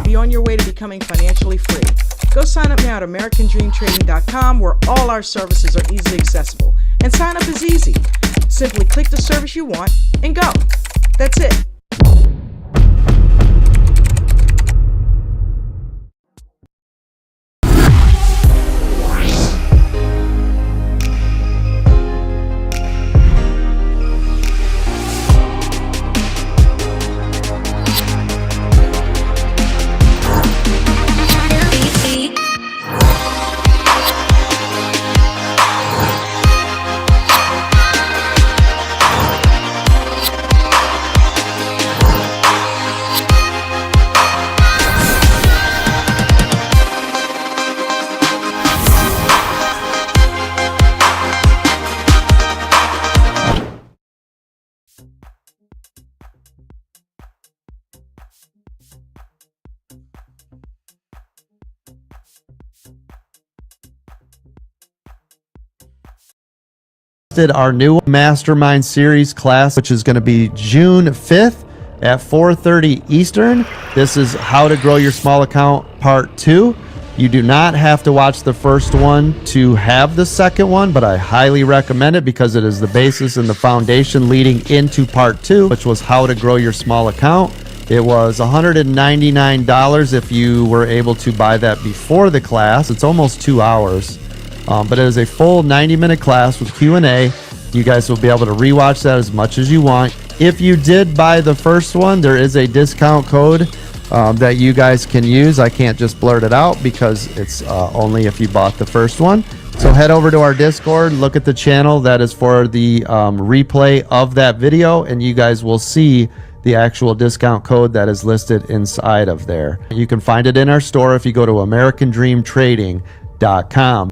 Be on your way to becoming financially free. Go sign up now at AmericanDreamTrading.com, where all our services are easily accessible. And sign up is easy. Simply click the service you want and go. That's it. Our new Mastermind Series class, which is going to be June 5th at 4:30 Eastern. This is How to Grow Your Small Account Part 2. You do not have to watch the first one to have the second one, but I highly recommend it because it is the basis and the foundation leading into Part 2, which was How to Grow Your Small Account. It was $199 if you were able to buy that before the class. It's almost 2 hours. But it is a full 90-minute class with Q&A. You guys will be able to rewatch that as much as you want. If you did buy the first one, there is a discount code that you guys can use. I can't just blurt it out because it's only if you bought the first one. So head over to our Discord, look at the channel that is for the replay of that video, and you guys will see the actual discount code that is listed inside of there. You can find it in our store if you go to AmericanDreamTrading.com.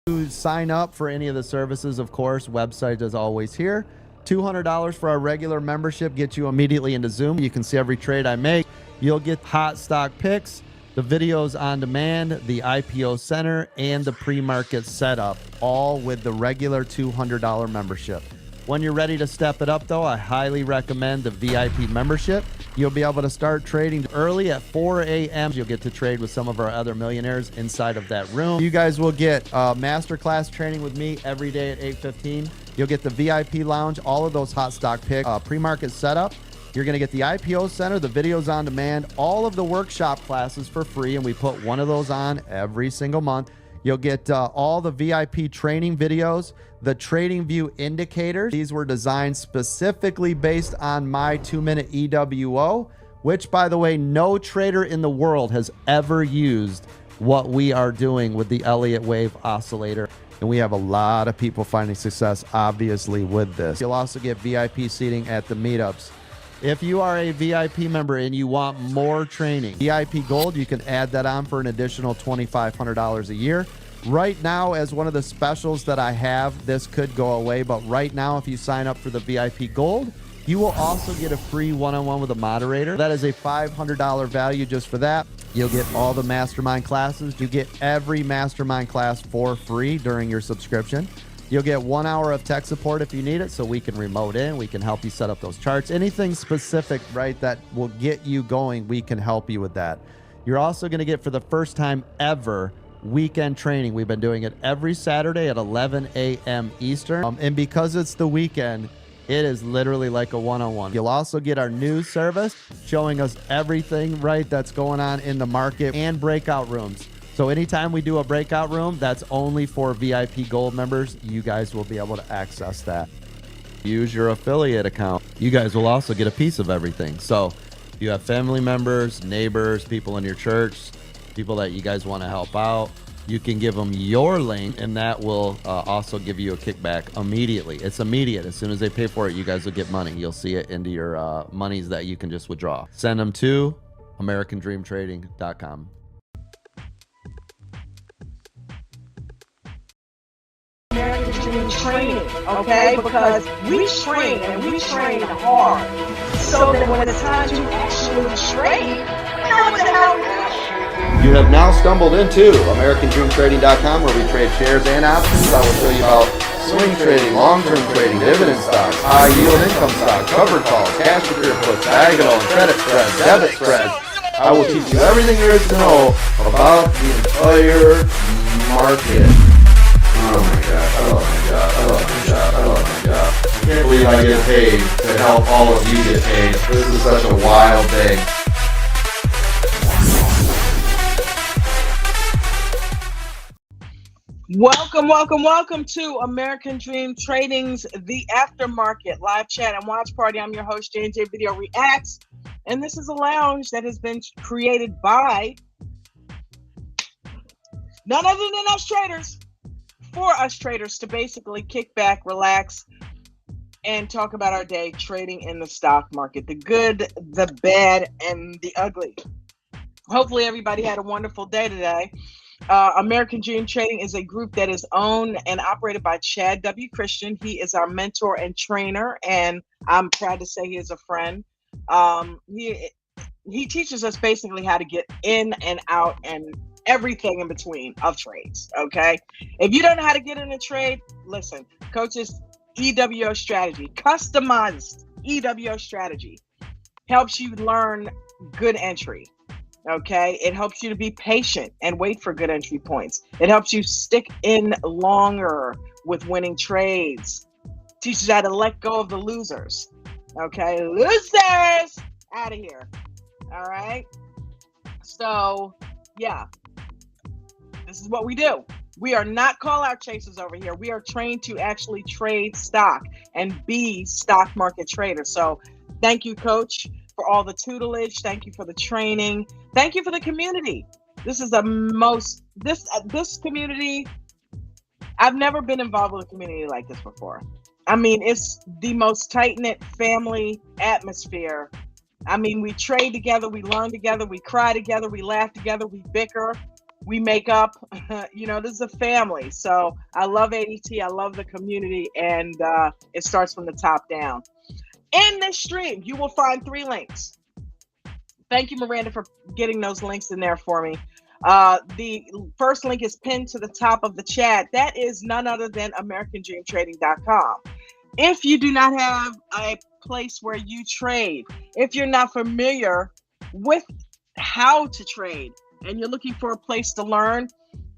To sign up for any of the services, of course, website is always here. $200 for our regular membership gets you immediately into Zoom. You can see every trade I make. You'll get hot stock picks, the videos on demand, the IPO center, and the pre-market setup, all with the regular $200 membership. When you're ready to step it up, though, I highly recommend the VIP membership. You'll be able to start trading early at 4 a.m. You'll get to trade with some of our other millionaires inside of that room. You guys will get masterclass training with me every day at 8:15. You'll get the VIP lounge, all of those hot stock picks, pre-market setup. You're going to get the IPO center, the videos on demand, all of the workshop classes for free, and we put one of those on every single month. You'll get all the VIP training videos, the trading view indicators. These were designed specifically based on my 2-minute EWO, which, by the way, no trader in the world has ever used what we are doing with the Elliott Wave Oscillator. And we have a lot of people finding success, obviously, with this. You'll also get VIP seating at the meetups. If you are a VIP member and you want more training, VIP Gold, you can add that on for an additional $2,500 a year. Right now, as one of the specials that I have, this could go away, but right now, if you sign up for the VIP Gold, you will also get a free one-on-one with a moderator. That is a $500 value just for that. You'll get all the mastermind classes. You get every mastermind class for free during your subscription. You'll get 1 hour of tech support if you need it, so we can remote in. We can help you set up those charts. Anything specific, right, that will get you going, we can help you with that. You're also going to get, for the first time ever, weekend training. We've been doing it every Saturday at 11 a.m. Eastern. And because it's the weekend, It is literally like a one-on-one. You'll also get our news service showing us everything, right, that's going on in the market, and breakout rooms. So anytime we do a breakout room, that's only for VIP Gold members. You guys will be able to access that. Use your affiliate account. You guys will also get a piece of everything. So if you have family members, neighbors, people in your church, people that you guys want to help out, you can give them your link, and that will also give you a kickback immediately. It's immediate. As soon as they pay for it, you guys will get money. You'll see it into your monies that you can just withdraw. Send them to AmericanDreamTrading.com. American Dream Training, okay? Because we train and we train hard so that when it's time to actually trade, we know what the hell we're doing. You have now stumbled into AmericanDreamTrading.com, where we trade shares and options. I will show you about swing trading, long-term trading, dividend stocks, high-yield income stocks, covered calls, cash secure puts, diagonal and credit spreads, debit spreads. I will teach you everything there is to know about the entire market. Oh my God, oh my God, oh my God, oh my God. I can't believe I get paid to help all of you get paid. This is such a wild thing. Welcome to American Dream Trading's The Aftermarket live chat and watch party. I'm your host, J&J Video Reacts, and this is a lounge that has been created by none other than us traders, for us traders to basically kick back, relax, and talk about our day trading in the stock market, the good, the bad, and the ugly. Hopefully everybody had a wonderful day today. American Dream Trading is a group that is owned and operated by Chad W. Christian. He is our mentor and trainer, and I'm proud to say he is a friend. He teaches us basically how to get in and out and everything in between of trades, okay? If you don't know how to get in a trade, listen, Coach's EWO strategy, customized EWO strategy, helps you learn good entry. Okay, it helps you to be patient and wait for good entry points. It helps you stick in longer with winning trades. Teaches you how to let go of the losers. Okay, losers out of here. All right. So, yeah, this is what we do. We are not call out chasers over here. We are trained to actually trade stock and be stock market traders. So, thank you, Coach, for all the tutelage. Thank you for the training. Thank you for the community. This is this community. I've never been involved with a community like this before. I mean, it's the most tight-knit family atmosphere. I mean, we trade together, we learn together, we cry together, we laugh together, we bicker, we make up. This is a family. So I love ADT. I love the community, and it starts from the top down. In this stream, you will find 3 links. Thank you, Miranda, for getting those links in there for me. The first link is pinned to the top of the chat. That is none other than AmericanDreamTrading.com. If you do not have a place where you trade, if you're not familiar with how to trade, and you're looking for a place to learn,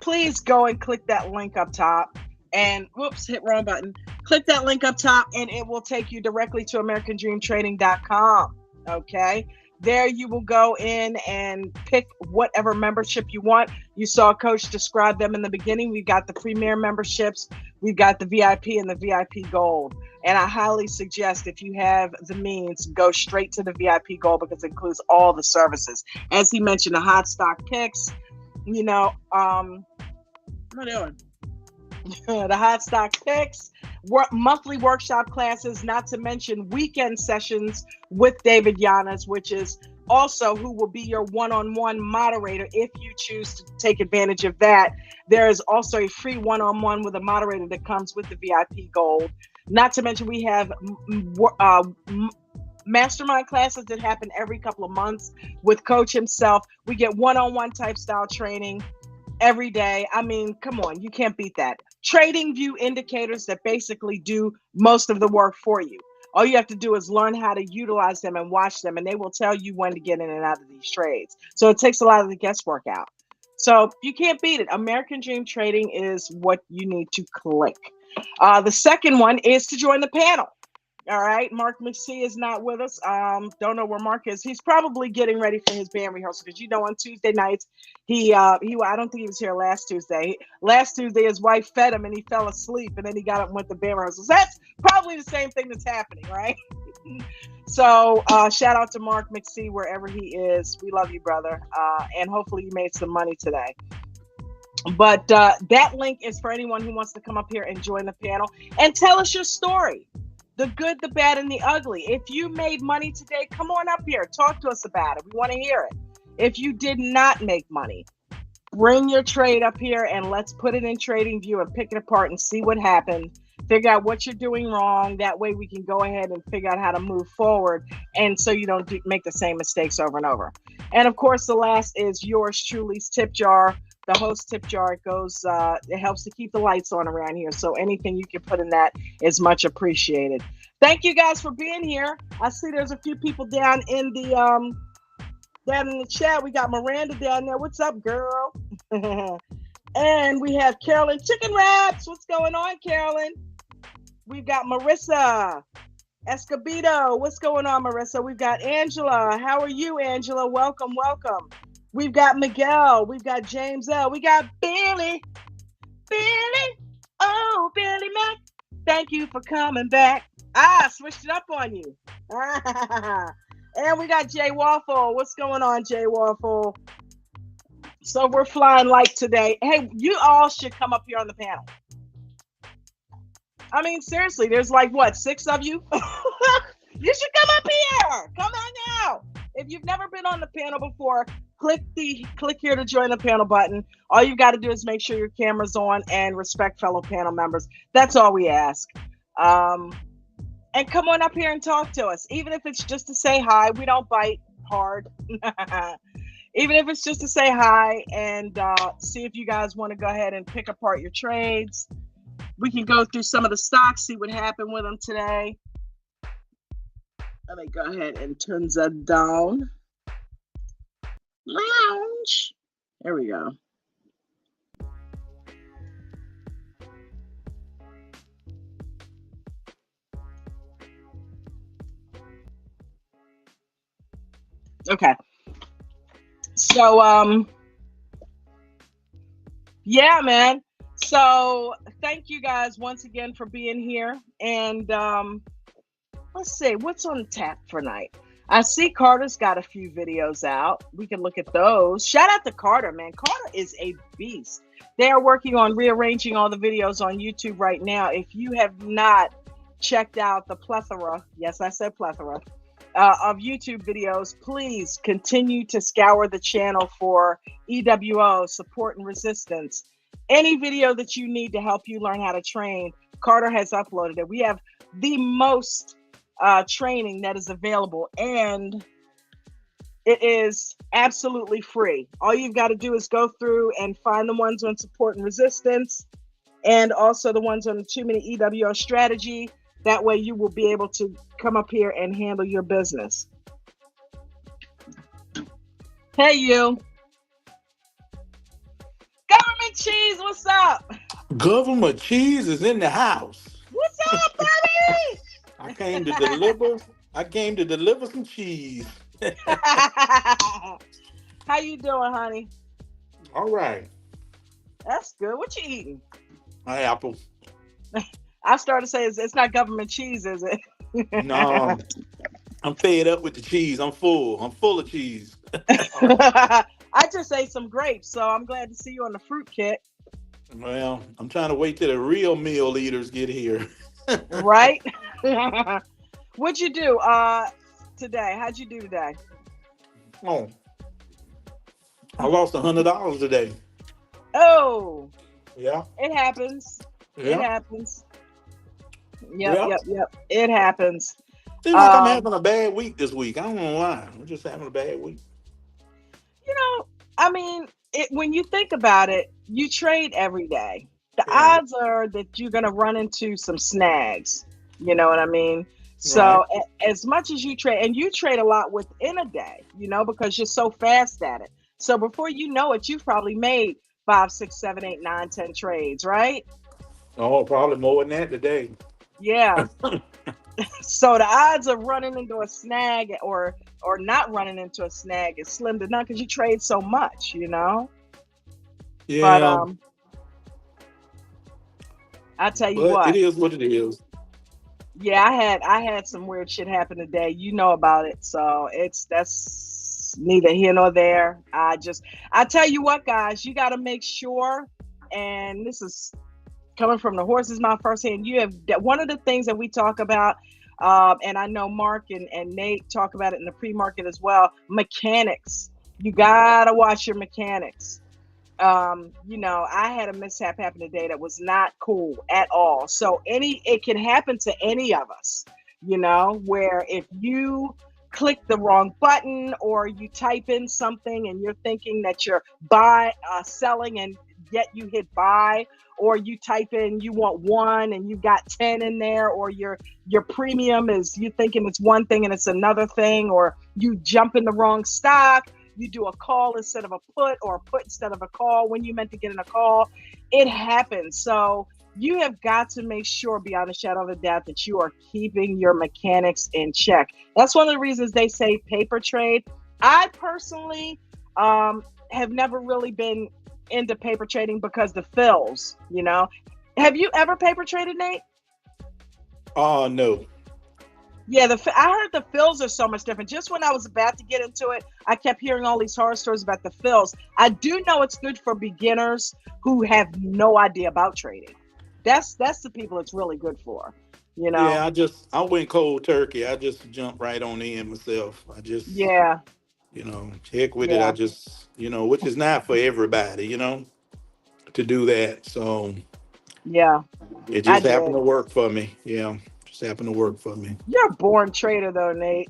please go and click that link up top. And whoops, hit wrong button. Click that link up top, and it will take you directly to AmericanDreamTrading.com. Okay. There you will go in and pick whatever membership you want. You saw Coach describe them in the beginning. We've got the Premier memberships. We've got the VIP and the VIP Gold. And I highly suggest, if you have the means, go straight to the VIP Gold, because it includes all the services. As he mentioned, the hot stock picks, what are we doing? The hot stock picks, monthly workshop classes, not to mention weekend sessions with David Yanas, which is also who will be your one-on-one moderator if you choose to take advantage of that. There is also a free one-on-one with a moderator that comes with the VIP Gold. Not to mention, we have mastermind classes that happen every couple of months with Coach himself. We get one-on-one type style training every day. I mean, come on, you can't beat that. Trading view indicators that basically do most of the work for you. All you have to do is learn how to utilize them and watch them, and they will tell you when to get in and out of these trades. So it takes a lot of the guesswork out. So you can't beat it. American Dream Trading is what you need to click. The second one is to join the panel. All right, Mark McC is not with us. Don't know where Mark is. He's probably getting ready for his band rehearsal because on Tuesday nights he I don't think he was here last Tuesday. Last Tuesday his wife fed him and he fell asleep and then he got up and went to band rehearsals. That's probably the same thing that's happening, right? So shout out to Mark McC wherever he is. We love you, brother, and hopefully you made some money today. But that link is for anyone who wants to come up here and join the panel and tell us your story. The good, the bad, and the ugly. If you made money today, come on up here. Talk to us about it. We want to hear it. If you did not make money, bring your trade up here and let's put it in Trading View and pick it apart and see what happened. Figure out what you're doing wrong. That way we can go ahead and figure out how to move forward and so you don't make the same mistakes over and over. And of course, the last is yours truly's tip jar. The host tip jar, it helps to keep the lights on around here. So anything you can put in that is much appreciated. Thank you guys for being here. I see there's a few people down in the chat. We got Miranda down there. What's up, girl? And we have Carolyn Chicken Wraps. What's going on, Carolyn? We've got Marissa Escobedo. What's going on, Marissa? We've got Angela. How are you, Angela? Welcome, welcome. We've got Miguel. We've got James L. We got Billy. Oh, Billy Mac. Thank you for coming back. Switched it up on you. And we got Jay Waffle. What's going on, Jay Waffle? So we're flying light today. Hey, you all should come up here on the panel. I mean, seriously, there's like, 6 of you? You should come up here. Come on now. If you've never been on the panel before, click here to join the panel button. All you got to do is make sure your camera's on and respect fellow panel members. That's all we ask. And come on up here and talk to us. Even if it's just to say hi, we don't bite hard. Even if it's just to say hi and see if you guys want to go ahead and pick apart your trades. We can go through some of the stocks, see what happened with them today. Let me go ahead and turn that down. Lounge. There we go. Okay. So, yeah, man. So thank you guys once again for being here. And let's see, what's on tap for night? I see Carter's got a few videos out. We can look at those. Shout out to Carter, man. Carter is a beast. They are working on rearranging all the videos on YouTube right now. If you have not checked out the plethora, yes, I said plethora, of YouTube videos, please continue to scour the channel for EWO, support and resistance. Any video that you need to help you learn how to train, Carter has uploaded it. We have the most training that is available, and it is absolutely free. All you've got to do is go through and find the ones on support and resistance, and also the ones on the 2-minute EWO strategy. That way you will be able to come up here and handle your business. Hey, you. Government Cheese, what's up? Government Cheese is in the house. What's up, buddy? I came to deliver some cheese. How you doing, honey? All right. That's good. What you eating? My apple. I started to say it's not government cheese, is it? No, I'm fed up with the cheese. I'm full. I'm full of cheese. I just ate some grapes, so I'm glad to see you on the fruit kit. Well, I'm trying to wait till the real meal eaters get here. Right? What'd you do today? How'd you do today? Oh, I lost $100 today. Oh, Yeah. it happens. Yeah. It happens. Yep. It happens. Seems like I'm having a bad week this week. I don't know why. I'm just having a bad week. You know, I mean, when you think about it, you trade every day. The Yeah. odds are that you're going to run into some snags. You know what I mean? So as much as you trade, and you trade a lot within a day, because you're so fast at it. So before you know it, you've probably made 5, 6, 7, 8, 9, 10 trades, right? Oh, probably more than that today. Yeah. So the odds of running into a snag or not running into a snag is slim to none because you trade so much, you know. But Yeah, I tell you but it what, is what it is. yeah, I had some weird shit happen today. You know about it, so that's neither here nor there. I tell you what, guys, you got to make sure, and this is coming from the horse's mouth firsthand. You have one of the things that we talk about, and I know Mark and Nate talk about it in the pre-market as well. Mechanics. You gotta watch your mechanics. I had a mishap happen today that was not cool at all. So it can happen to any of us, where if you click the wrong button or you type in something and you're thinking that you're selling and yet you hit buy, or you type in you want one and you got 10 in there, or your premium is you thinking it's one thing and it's another thing, or you jump in the wrong stock, you do a call instead of a put or a put instead of a call when you meant to get in a call. It happens. So you have got to make sure beyond a shadow of a doubt that you are keeping your mechanics in check. That's one of the reasons they say paper trade. I personally have never really been into paper trading because the fills, Have you ever paper traded, Nate? Oh no. Yeah, I heard the fills are so much different. Just when I was about to get into it, I kept hearing all these horror stories about the fills. I do know it's good for beginners who have no idea about trading. That's the people it's really good for, Yeah, I went cold turkey. I just jumped right on in myself. I just, Yeah, heck with it. I yeah, just, which is not for everybody, to do that. So yeah. it I just happened did. to work for me. Yeah, just happened to work for me. You're a born trader, though, Nate.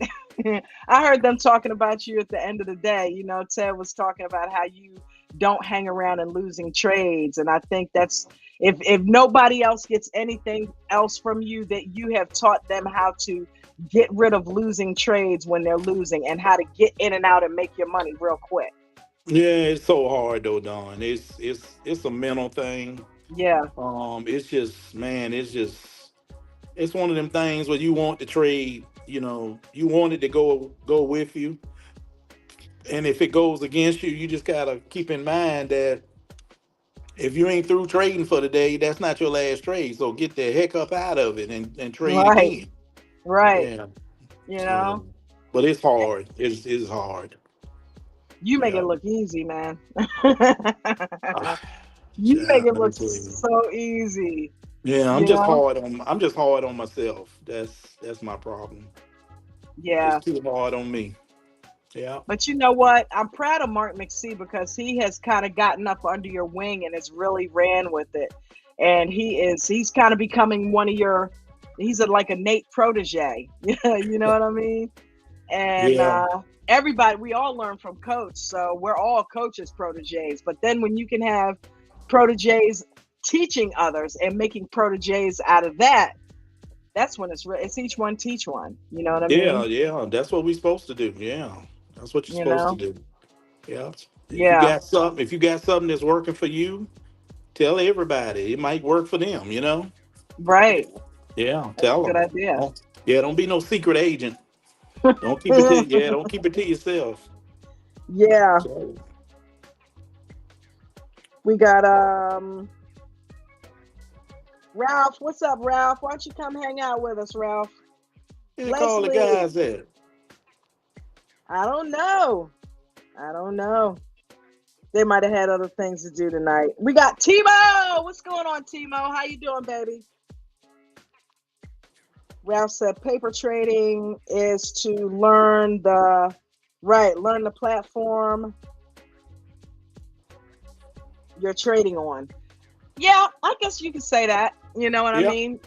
I heard them talking about you at the end of the day. Ted was talking about how you don't hang around and losing trades, and I think that's if nobody else gets anything else from you, that you have taught them how to get rid of losing trades when they're losing and how to get in and out and make your money real quick. Yeah, it's so hard though, Don. It's a mental thing. Yeah, It's just, man, it's one of them things where you want the trade, you want it to go with you. And if it goes against you, you just gotta keep in mind that if you ain't through trading for the day, that's not your last trade. So get the heck up out of it and trade right, again. right. Yeah. You know, So, but it's hard. It's hard. you make it Yeah. look easy, man. Ah, You make child, it let me look tell you. so easy. Yeah, You know, I'm just hard on myself. That's my problem. yeah. Just too hard on me. Yeah. But you know what? I'm proud of Mark McSee because he has kind of gotten up under your wing and has really ran with it. And he's kind of becoming one of he's like a Nate protege. You know what I mean? And Yeah. everybody, we all learn from coach. So we're all coaches' proteges. But then when you can have proteges teaching others and making proteges out of that, that's when it's each one teach one. You know what I Yeah, mean? yeah. That's what we're supposed to do. Yeah. That's what you're You supposed to know? do. Yeah. Yeah. If you got something that's working for you, tell everybody. It might work for them, Yeah. Right. Yeah. That's a Tell good them. idea. Yeah, don't be no secret agent. Don't keep it to yourself. Yeah. So, We got Ralph. What's up, Ralph? Why don't you come hang out with us, Ralph? yeah, call the Leslie. guys at. I don't know. I don't know. They might have had other things to do tonight. We got Timo. What's going on, Timo? How you doing, baby? Ralph said paper trading is to learn the platform you're trading on. Yeah, I guess you could say that. You know what I Yeah, mean?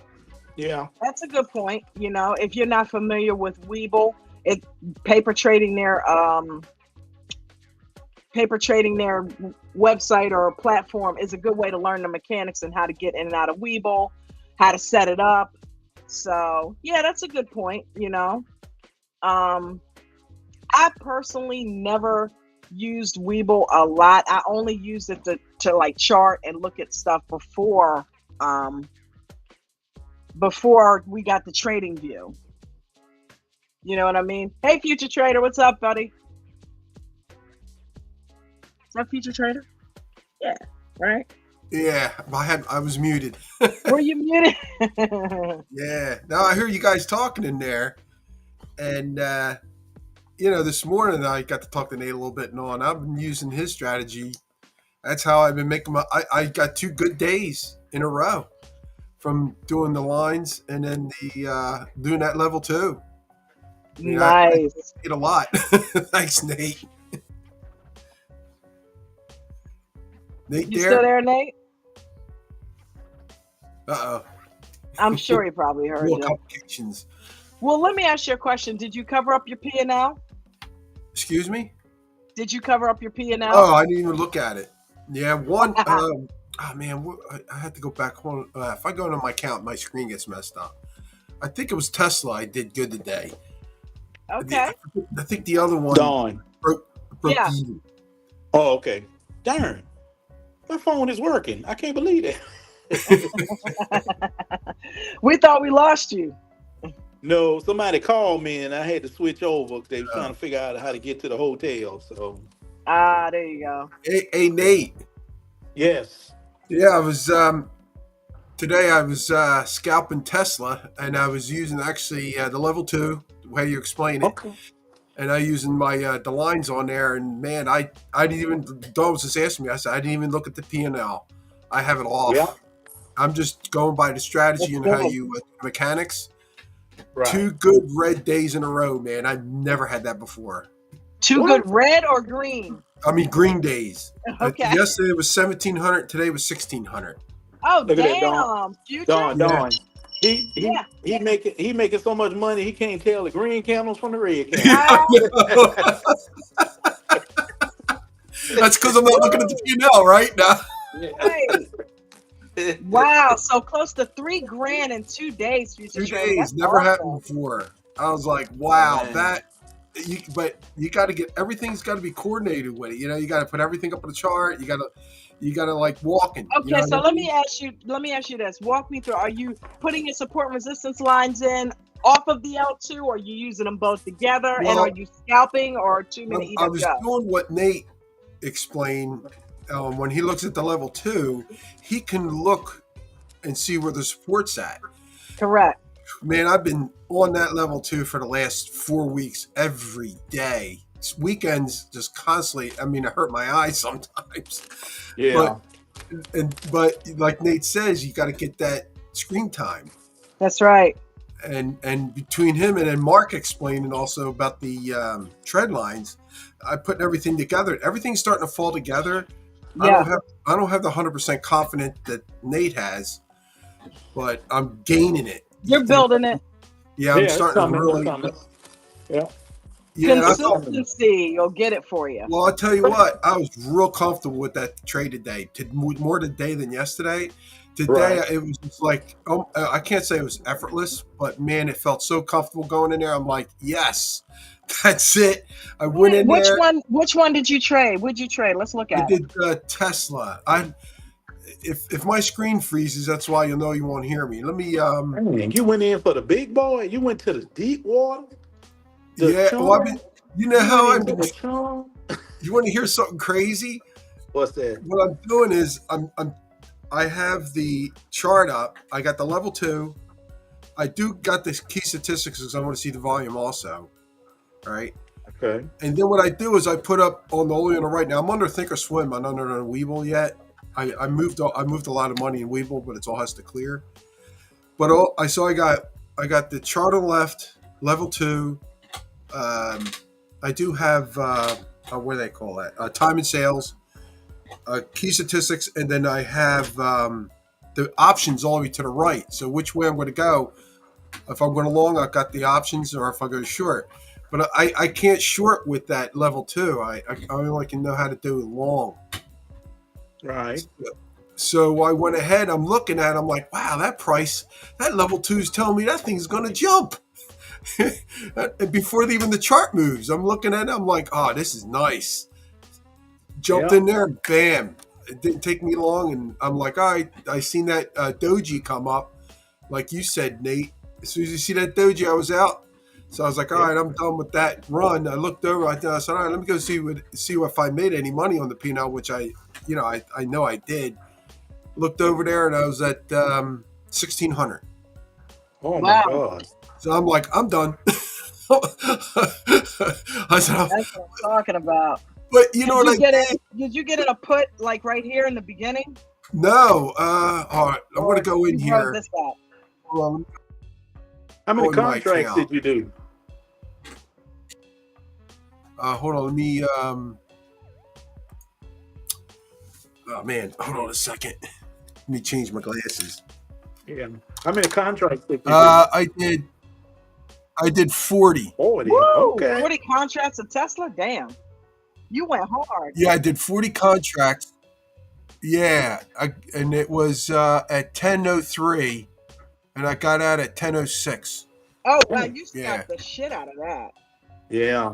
yeah, That's a good point. If you're not familiar with Webull, it paper trading their website or platform is a good way to learn the mechanics and how to get in and out of Webull, how to set it up. So yeah, that's a good point. I personally never used Webull a lot. I only used it to like chart and look at stuff before we got the trading view. You know what I mean? Hey, future trader, what's up, buddy? Is that future trader? Yeah, right? Yeah, I was muted. Were you muted? Yeah. Now I hear you guys talking in there, and this morning I got to talk to Nate a little bit and all, and I've been using his strategy. That's how I've been making I got 2 good days in a row from doing the lines and then the doing that level 2. I mean, I Nice. get a lot. Thanks, Nate. Nate, You still there, Nate? Uh-oh. I'm sure he probably heard Real you. complications. Well, let me ask you a question. Did you cover up your P&L? Excuse me? Did you cover up your P&L? Oh, I didn't even look at it. Yeah, one. Oh man, I had to go back home. If I go into my account, my screen gets messed up. I think it was Tesla. I did good today. Okay. I think the other one Dawn. broke Yeah. even. Oh, okay. Darn. My phone is working. I can't believe it. We thought we lost you. No, somebody called me and I had to switch over because they were trying to figure out how to get to the hotel. So, There you go. Hey, Nate. yes. Yeah, I was today. I was scalping Tesla, and I was using actually the level 2, the way you explain it. Okay. And I using my the lines on there, and man, I didn't even. Dawn was just asking me. I said I didn't even look at the P&L. I have it off. Yeah. I'm just going by the strategy That's and how good. you mechanics. Right. 2 good red days in a row, man. I've never had that before. 2 What? good red or green? I mean, green days. Okay. Yesterday was 1,700. Today was 1,600. Oh, Look at that, Dawn. damn. Future? Dawn. Yeah. He making so much money he can't tell the green candles from the red candles. That's because I'm not looking at the P&L right now. Right. Wow. So close to $3,000 in 2 days, future 2 trader. days, That's never awesome. happened before. I was like, wow, Man. but you got to get everything's got to be coordinated with it. You know, you got to put everything up on the chart. You got to like walking. Okay, you know so what I let mean? me ask you this. Walk me through. Are you putting your support and resistance lines in off of the L2, or are you using them both together? And Well, are you scalping or too many I was EWs? doing what Nate explained. When he looks at the level 2, he can look and see where the support's at. Correct. Man, I've been on that level 2 for the last 4 weeks every day. Weekends just constantly. I mean, it hurt my eyes sometimes. Yeah. But like Nate says, you got to get that screen time. That's right. And between him and then Mark explaining also about the tread lines, I put everything together. Everything's starting to fall together. Yeah. I don't have the 100% confidence that Nate has, but I'm gaining it. You're building it. Yeah, I'm it's starting coming, to really. it's coming. Yeah. Yeah, and I thought, Consistency, you'll get it for you. well, I'll tell you what, I was real comfortable with that trade today. More today than yesterday. Today, Right. it was just like, I can't say it was effortless, but man, it felt so comfortable going in there. I'm like, yes, that's it. I went in there. Which one did you trade? Would you trade? Let's look I at it. did Tesla. If my screen freezes, that's why you'll know you won't hear me. Let me. Dang, you went in for the big boy. You went to the deep water. The Yeah. Well, charm? you know how You I've went in been. for the charm? You want to hear something crazy? What's that? What I'm doing is I have the chart up. I got the level 2. I do got the key statistics because I want to see the volume also. All right. Okay. And then what I do is I put up on the only on the right now. I'm under Thinkorswim. I'm under Webull yet. I moved a lot of money in Webull, but it all has to clear. But I got the chart on the left, level 2. I do have what do they call that? Time and sales, key statistics, and then I have the options all the way to the right. So which way I'm going to go? If I'm going long, I've got the options, or if I go short. But I can't short with that level 2. I only can know how to do long. Right. So I went ahead. I'm looking at it. I'm like, wow, that level 2 is telling me that thing's going to jump. And before even the chart moves, I'm looking at it. I'm like, oh, this is nice. Jumped in there, bam. It didn't take me long. And I'm like, all right, I seen that doji come up. like you said, Nate, as soon as you see that doji, I was out. So I was like, all right, I'm done with that run. I looked over. I said, all right, let me go see if I made any money on the P&L, which I know I did. Looked over there, and I was at 1,600. Oh my Wow. God. So I'm like, I'm done. I said, That's what I'm talking about. but you know what I Did did? you get it a put like right here in the beginning? No. All right, I'm Or going to go in you wrote here. this out? Hold on, How many Go in my contracts account. did you do? Hold on, let me. Oh man, hold on a second. Let me change my glasses. Yeah. How many contracts did you do? I did 40. 40. Woo! Okay. 40 contracts of Tesla? Damn. You went hard. Yeah, I did 40 contracts. Yeah, and it was at 10:03, and I got out at 10:06. Oh, wow, Ooh, you Yeah. scalped the shit out of that. Yeah.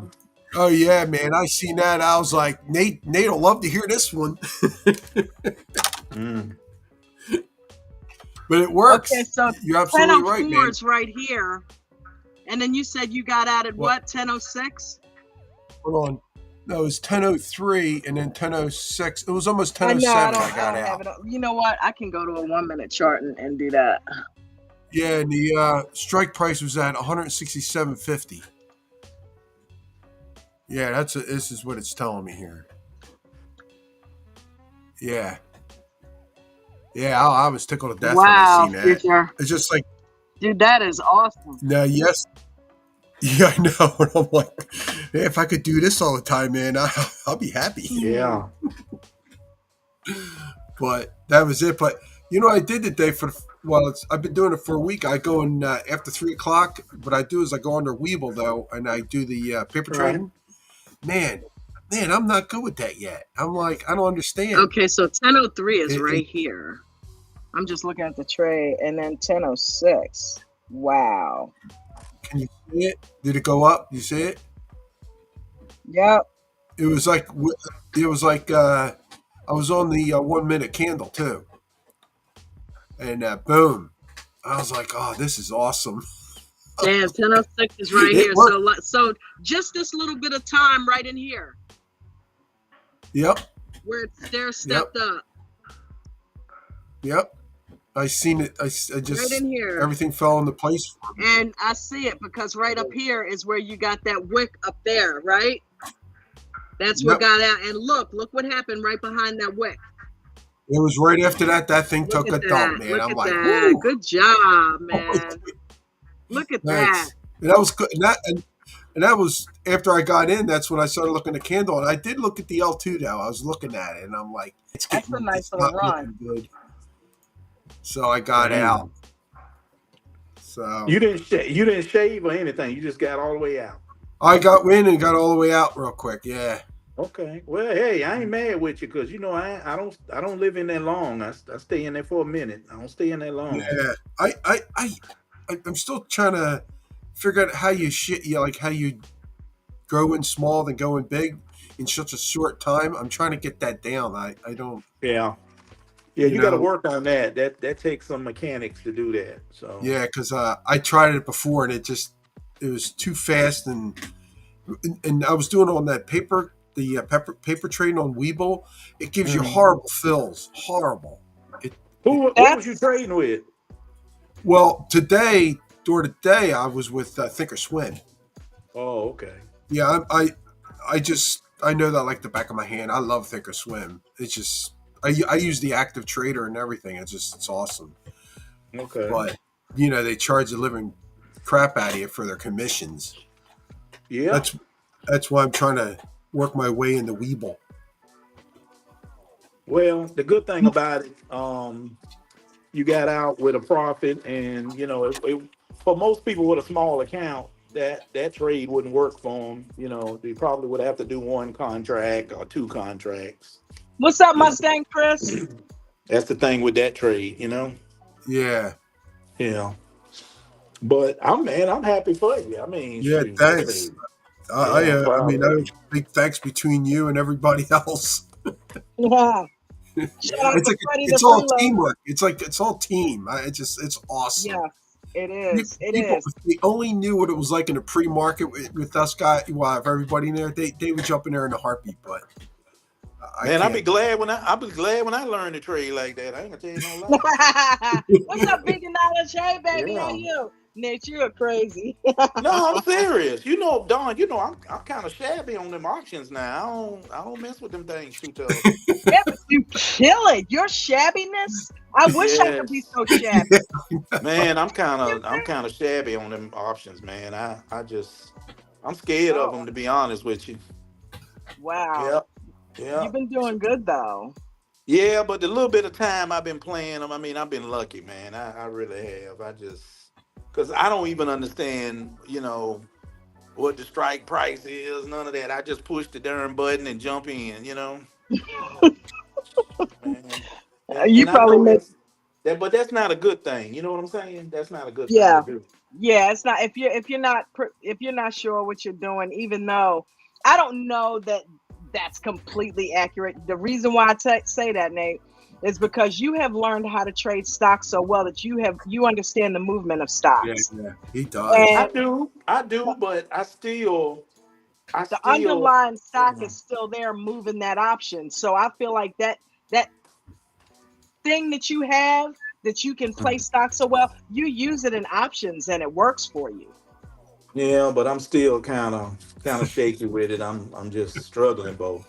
Oh yeah, man. I seen that. I was like, Nate'll love to hear this one. Mm. But it works. Okay, so You're absolutely right, 1004 man. is right here. And then you said you got out at What? what? 1006? Hold on. No, it was 10:03 and then 10:06. It was almost I know, 10:07. I I got don't have out. it. You know what? I can go to a 1-minute chart and do that. Yeah, and the strike price was at 167.50. Yeah, this is what it's telling me here. Yeah. Yeah, I was tickled to death when I Wow, seen that. future. It's just like, Dude, that is awesome. no, yes. Yeah, I know. And I'm like, hey, if I could do this all the time, man, I'll be happy. Yeah. But that was it. But you know, I did today I've been doing it for a week. I go in after 3:00. What I do is I go under Weeble though, and I do the paper Right. trading. Man, I'm not good with that yet. I'm like, I don't understand. Okay, so 1003 is It- right here. I'm just looking at the trade, and then 1006. Wow. Can you see it? Did it go up? You see it? Yep. It was like I was on the 1 minute candle too, and boom, I was like, oh, this is awesome. Damn, 1006 is right It here. worked. So just this little bit of time right in here Yep, where it's stair stepped up. yep. I seen it. I Right just in here. everything fell into place for me. And I see it because right up here is where you got that wick up there, right? That's what Yep. got out. And look what happened right behind that wick. It was right after that thing Look took a at dump, that. man. Look I'm at like, that. whoo. Good job, man. Look at that. Thanks. And that was good. And that was after I got in. That's when I started looking at the candle, and I did look at the L2 though. I was looking at it, and I'm like, it's That's a nice it's little not run. looking good. So I got Damn. out. So You didn't shave or anything. You just got all the way out. I got in and got all the way out real quick. Yeah. Okay. Well, hey, I ain't mad with you because I don't live in there long. I stay in there for a minute. I don't stay in there long. Yeah. I'm still trying to figure out how you how you grow in small then going big in such a short time. I'm trying to get that down. I don't. Yeah. Yeah, You you got to know. work on that. That takes some mechanics to do that. So Yeah, because I tried it before and it was too fast and I was doing it on that paper paper trading on Weeble. It gives you horrible fills. Horrible. Who was you trading with? Well, during the day, I was with Thinkorswim. Oh, okay. Yeah, I know that like the back of my hand. I love Thinkorswim. It's just I use the active trader and everything. It's awesome. Okay. But they charge the living crap out of you for their commissions. Yeah. That's why I'm trying to work my way into Weeble. Well, the good thing about it, you got out with a profit, and for most people with a small account, that trade wouldn't work for them. They probably would have to do one contract or two contracts. What's up, Mustang Chris? That's the thing with that trade, Yeah. Yeah. But I'm happy for you. I mean, Yeah, shoot, thanks. I'm proud of you. Big thanks between you and everybody else. Yeah. Shout out It's to like Freddie the it's all freeloader. teamwork. It's like it's all team. It's awesome. Yes, it is. It People, is. if they only knew what it was like in the pre-market with us guys, well, if everybody in there, they would jump in there in a heartbeat. But I Man, can't. I'll be glad when I learn to trade like that. I ain't gonna tell you no lie. What's up, Big Knowledge? Hey, baby, how Yeah. you? Nick, you're crazy. No, I'm serious. You know, Don, I'm kind of shabby on them auctions now. I don't mess with them things too tough. Yeah, but you kill it. Your shabbiness. I wish I could be Yes. so shabby. Man, You I'm think? kind of shabby on them options, man. I'm scared of them Oh, to be honest with you. wow. Yep. You've Yep. been doing good though. Yeah, but the little bit of time I've been playing them, I mean, I've been lucky, man. I really have. Because I don't even understand, what the strike price is, none of that. I just push the darn button and jump in, man. You And I probably know make. but that's not a good thing. You know what I'm saying? That's not a good thing to Yeah, do. yeah. It's not if you're not sure what you're doing. Even though I don't know that that's completely accurate. The reason why say that, Nate, is because you have learned how to trade stocks so well that you understand the movement of Yeah, stocks. yeah, he And does. I do, but I the still, underlying stock yeah. is still there moving that option. So I feel like that thing that you have that you can play stocks so well, you use it in options and it works for you. Yeah, but I'm still kind of shaky with it. I'm just struggling both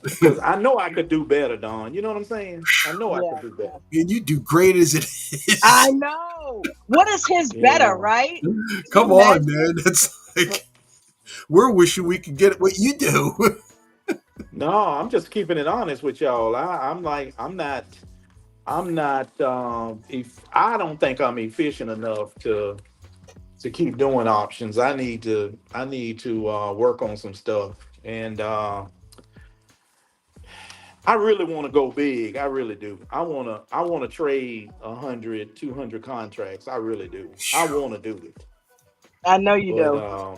because I know I could do better, Don. You know what I'm saying? I know I Yeah. could do better. And you do great as it I is. know. What is his better, Yeah. right? Can you Come on, imagine? man. That's like we're wishing we could get what you do. No, I'm just keeping it honest with y'all. I'm not. If I don't think I'm efficient enough to keep doing options, I need to work on some stuff and. I really want to go big. I really do. I want to trade 100, 200 contracts. I really do. I want to do it. I know you But do.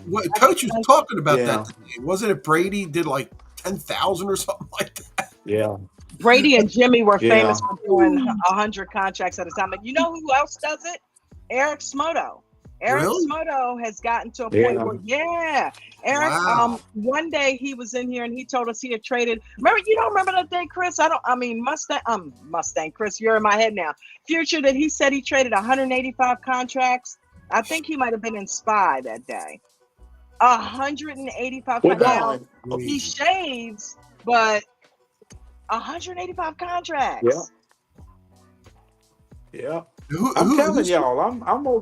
What I can coach was sense it. talking about that yeah, today? Wasn't it Brady did like 10,000 or something like that? yeah, Brady and Jimmy were famous yeah, for doing 100 contracts at a time. And you know who else does it? Eric Smoto. Eric Really? Smoto has gotten to a point yeah. where, yeah, Eric. Wow. One day he was in here and he told us he had traded. Remember, you don't remember that day, Chris? I don't. I mean, Mustang. Chris, you're in my head now. Future that he said he traded 185 contracts. I think he might have been in Spy that day. 185. We're Now done. he Crazy. shaves, but 185 Yeah, contracts. yeah. I'm telling Who's y'all, I'm gonna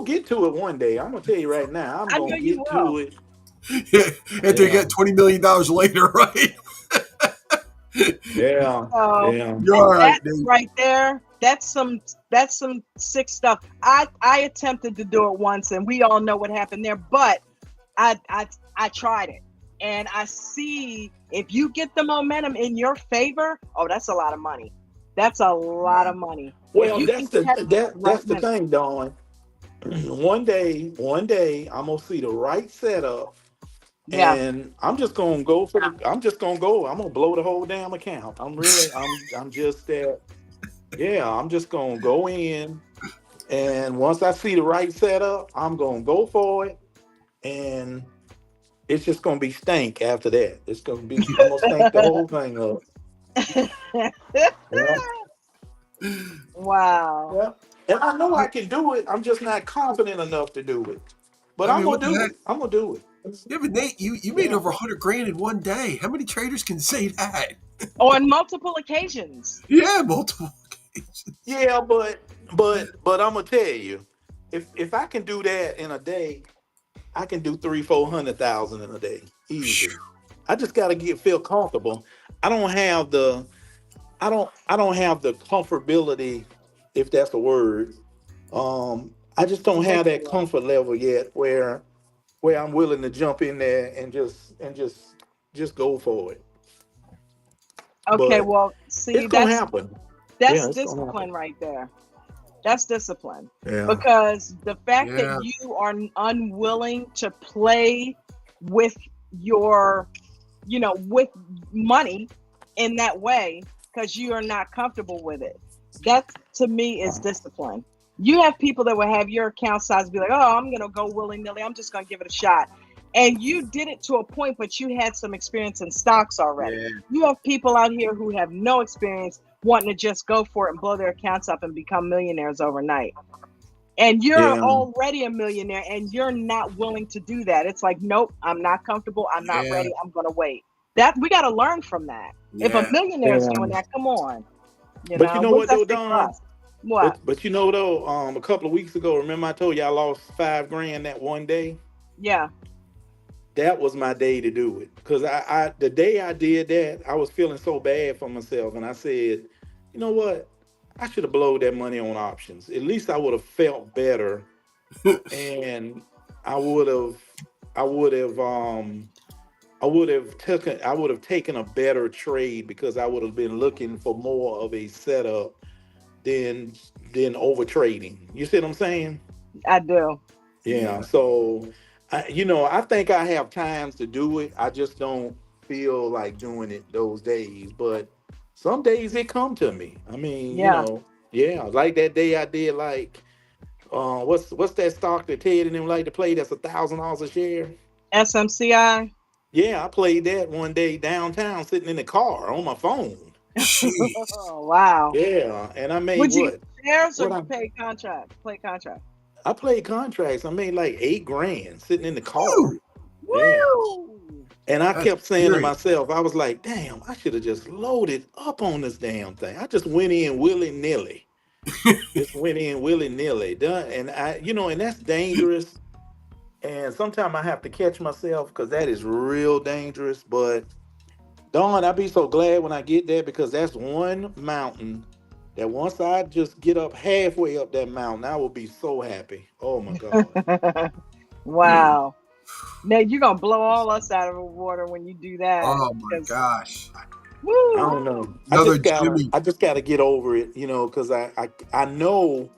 get to it one day. I'm gonna tell you right now, I'm I know gonna you get will. to it. after you Yeah, get $20 million later, right? yeah, So yeah. You're and all right, that Dave. right there, that's some sick stuff. I attempted to do it once, and we all know what happened there. But I tried it, and I see if you get the momentum in your favor. Oh, that's a lot of money. That's a lot of money if Well, you can that's the catch that that right that's the minute. thing, Dawn. One day, I'm gonna see the right setup, Yeah. and I'm just gonna go. I'm gonna blow the whole damn account. I'm just that. Yeah, I'm just gonna go in, and once I see the right setup, I'm gonna go for it, and it's just gonna be stank after that. I'm gonna stank the whole thing up. Yeah, Wow. yeah. And I know I can do it. I'm just not confident enough to do it. But I I'm mean, gonna what the do heck? it. I'm gonna do it. Yeah, but Nate, you made Yeah. over 100 grand in one day. How many traders can say that? On multiple occasions. Yeah, multiple occasions. Yeah, but I'm gonna tell you, if I can do that in a day, I can do 300,000, 400,000 in a day, easy. I just gotta feel comfortable. I don't have the I don't have the comfortability, if that's a word. I just don't have Yes, that you are. comfort level yet where I'm willing to jump in there and just go for it. Okay, But well, see, it's gonna that's happen. that's Yeah, it's gonna happen. discipline right there. That's discipline. Yeah. Because the fact that Yeah. you are unwilling to play with your, with money in that way because you are not comfortable with it. That to me is discipline. You have people that will have your account size be like, oh, I'm gonna go willy nilly. I'm just gonna give it a shot. And you did it to a point, but you had some experience in stocks already. Yeah. You have people out here who have no experience wanting to just go for it and blow their accounts up and become millionaires overnight. And you're Yeah. already a millionaire and you're not willing to do that. It's like, nope, I'm not comfortable. I'm not Yeah. ready. I'm going to wait. That we got to learn from that. If a Yeah. millionaire is Yeah. doing that, come on. But you know What's what that though, say for Don? us? What? But you know though, a couple of weeks ago, remember I told you I lost 5 grand that one day? Yeah. That was my day to do it. Cause I the day I did that, I was feeling so bad for myself. And I said, you know what? I should have blowed that money on options. At least I would have felt better. And I would have I would have I would have taken a better trade because I would have been looking for more of a setup than over trading. You see what I'm saying? I do. Yeah. Yeah. So, I think I have times to do it. I just don't feel like doing it those days. But some days it come to me. I mean, Yeah. yeah, like that day I did like, what's that stock that Ted and them like to play? That's $1,000 a share. SMCI. Yeah, I played that one day downtown, sitting in the car on my phone. Jeez. Oh, wow. Yeah, and I made Would you get what? shares or What I pay contract? Play contract. I played contracts. I made like 8 grand sitting in the car. Woo! Yeah. Woo! And I That's kept saying to serious. myself, I was like, damn, I should have just loaded up on this damn thing. I just went in willy nilly. Just went in willy nilly. Done. And and that's dangerous. And sometimes I have to catch myself because that is real dangerous. But Dawn, I be so glad when I get there because that's one mountain that once I just get up halfway up that mountain, I will be so happy. Oh my God. Wow. Now you're gonna blow all us out of the water when you do that. Oh my Because gosh. I woo, don't know. Another Jimmy. I just gotta get over it, because I know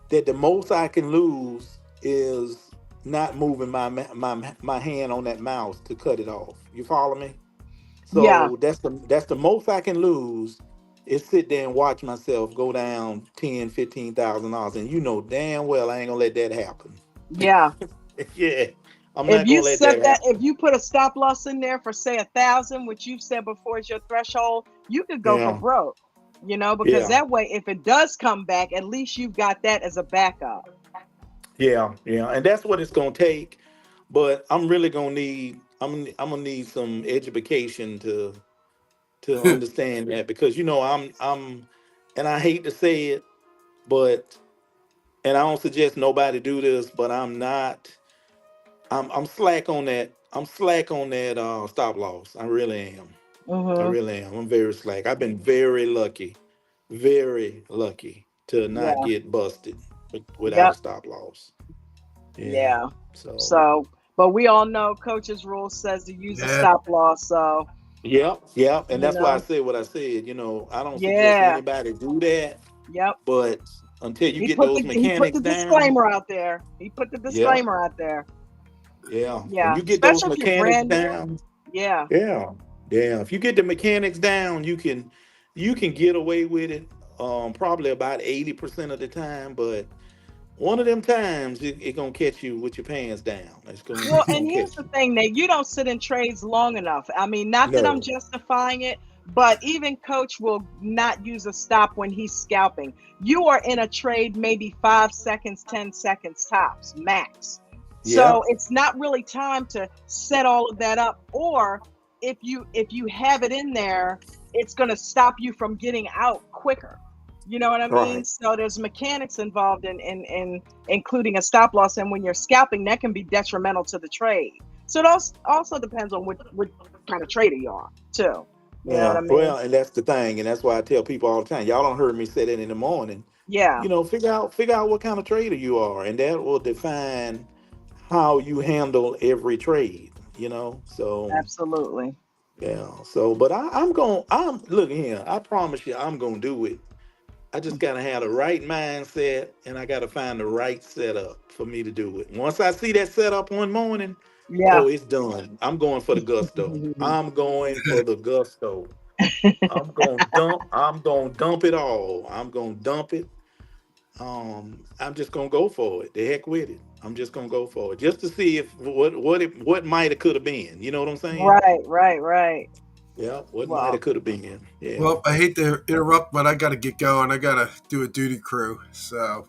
that the most I can lose is not moving my hand on that mouse to cut it off. You follow me? yeah, So that's the most I can lose is sit there and watch myself go down 10, 15,000 dollars, and you know damn well I ain't gonna let that happen. yeah. Yeah, I'm not gonna let that happen. If you put a stop loss in there for say 1,000, which you've said before is your threshold, you could go for Yeah, broke. Because yeah, that way, if it does come back, at least you've got that as a backup. yeah, and that's what it's gonna take. But I'm really gonna need I'm gonna need some education to understand that because I'm and I hate to say it, but and I don't suggest nobody do this, but I'm slack on that. I'm slack on that stop loss. I really am. I Hmm. really am. I'm very slack. I've been very lucky to not Yeah. get busted without a Yep. stop loss. Yeah. Yeah. So, So, but we all know coach's rule says to use a Yeah. stop loss. So, yep. And you that's why I know, said what I said. I don't suggest yeah. anybody do that, Yep. but until you He get put those the mechanics down, disclaimer out there. He put the yep, disclaimer out there. yeah. When Yeah. you get those Especially if you're mechanics brand new. down, Yeah. yeah, yeah. If you get the mechanics down, you can get away with it probably about 80% of the time, but one of them times it gonna catch you with your pants down. Well, It's and gonna here's catch the you. thing, Nate. You don't sit in trades long enough. I mean, not that I'm No. justifying it, but even coach will not use a stop when he's scalping. You are in a trade maybe 5 seconds, 10 seconds tops, max. So Yep. it's not really time to set all of that up. Or if you have it in there, it's gonna stop you from getting out quicker. You know what I mean? Right. So there's mechanics involved in including a stop loss, and when you're scalping, that can be detrimental to the trade. So it also depends on what kind of trader you are, too. You know what I Yeah. mean? Well, and that's the thing, and that's why I tell people all the time. Y'all don't heard me say that in the morning. Yeah, Figure out what kind of trader you are, and that will define how you handle every trade. So absolutely. yeah. So, but I'm looking here. I promise you, I'm gonna do it. I just gotta have the right mindset, and I gotta find the right setup for me to do it. Once I see that setup one morning, Yeah. oh, it's done. I'm going for the gusto. I'm going for the gusto. I'm gonna dump it all. I'm gonna dump it. I'm just gonna go for it. The heck with it. I'm just gonna go for it. Just to see if what might have could have been. You know what I'm saying? Right, right, right. Yeah, what might Well, have could have been. Yeah. Well, I hate to interrupt, but I got to get going. I got to do a duty crew. So,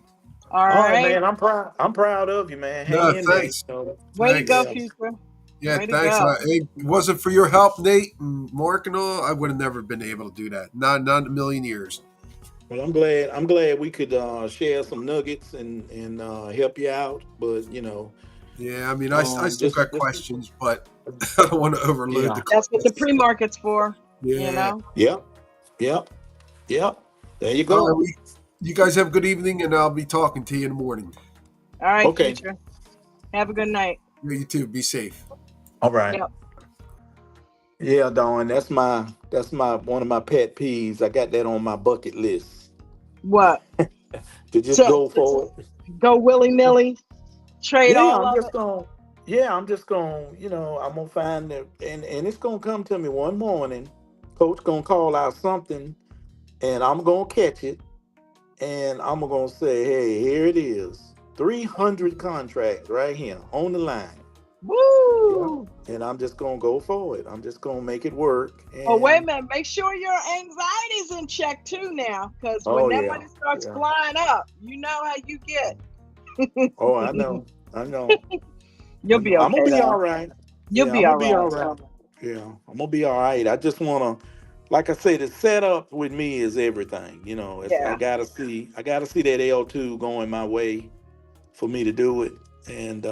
all All right, right. man. I'm proud. I'm proud of you, man. Hang no, in there. thanks. Way to go, Thanks. Yeah. future. Yeah, Way to thanks. go. It wasn't for your help, Nate and Mark and all, I would have never been able to do that. Not in a million years. Well, I'm glad. I'm glad we could share some nuggets and help you out. But Yeah, I mean, I still got just questions, but I don't want to overload the yeah. That's what the class. pre-market's for, you Yeah. know? Yep. Yep. Yep. There you All right. go. You guys have a good evening, and I'll be talking to you in the morning. All right, Okay. future. Have a good night. Yeah, you too. Be safe. All right. Yep. Yeah, Dawn. That's my one of my pet peeves. I got that on my bucket list What? to just To go for it. go willy-nilly, trade Yeah, all I'm of just it? gonna. Yeah, I'm just gonna. I'm gonna find it, and it's gonna come to me one morning. Coach gonna call out something, and I'm gonna catch it, and I'm gonna say, "Hey, here it is. 300 contracts right here on the line." Yeah, Woo! and I'm just gonna go for it. I'm just gonna make it work. Oh, wait a And minute. Make sure your anxiety's in check too now, because when oh that yeah, money starts yeah. flying up, you know how you get. Oh, I know. I know. You'll be I'm gonna okay be all though. right. You'll Yeah, be I'm gonna all be all right. right. Yeah, I'm gonna be all right. I just wanna, like I say, the setup with me is everything. It's Yeah. I gotta see that L2 going my way for me to do it. And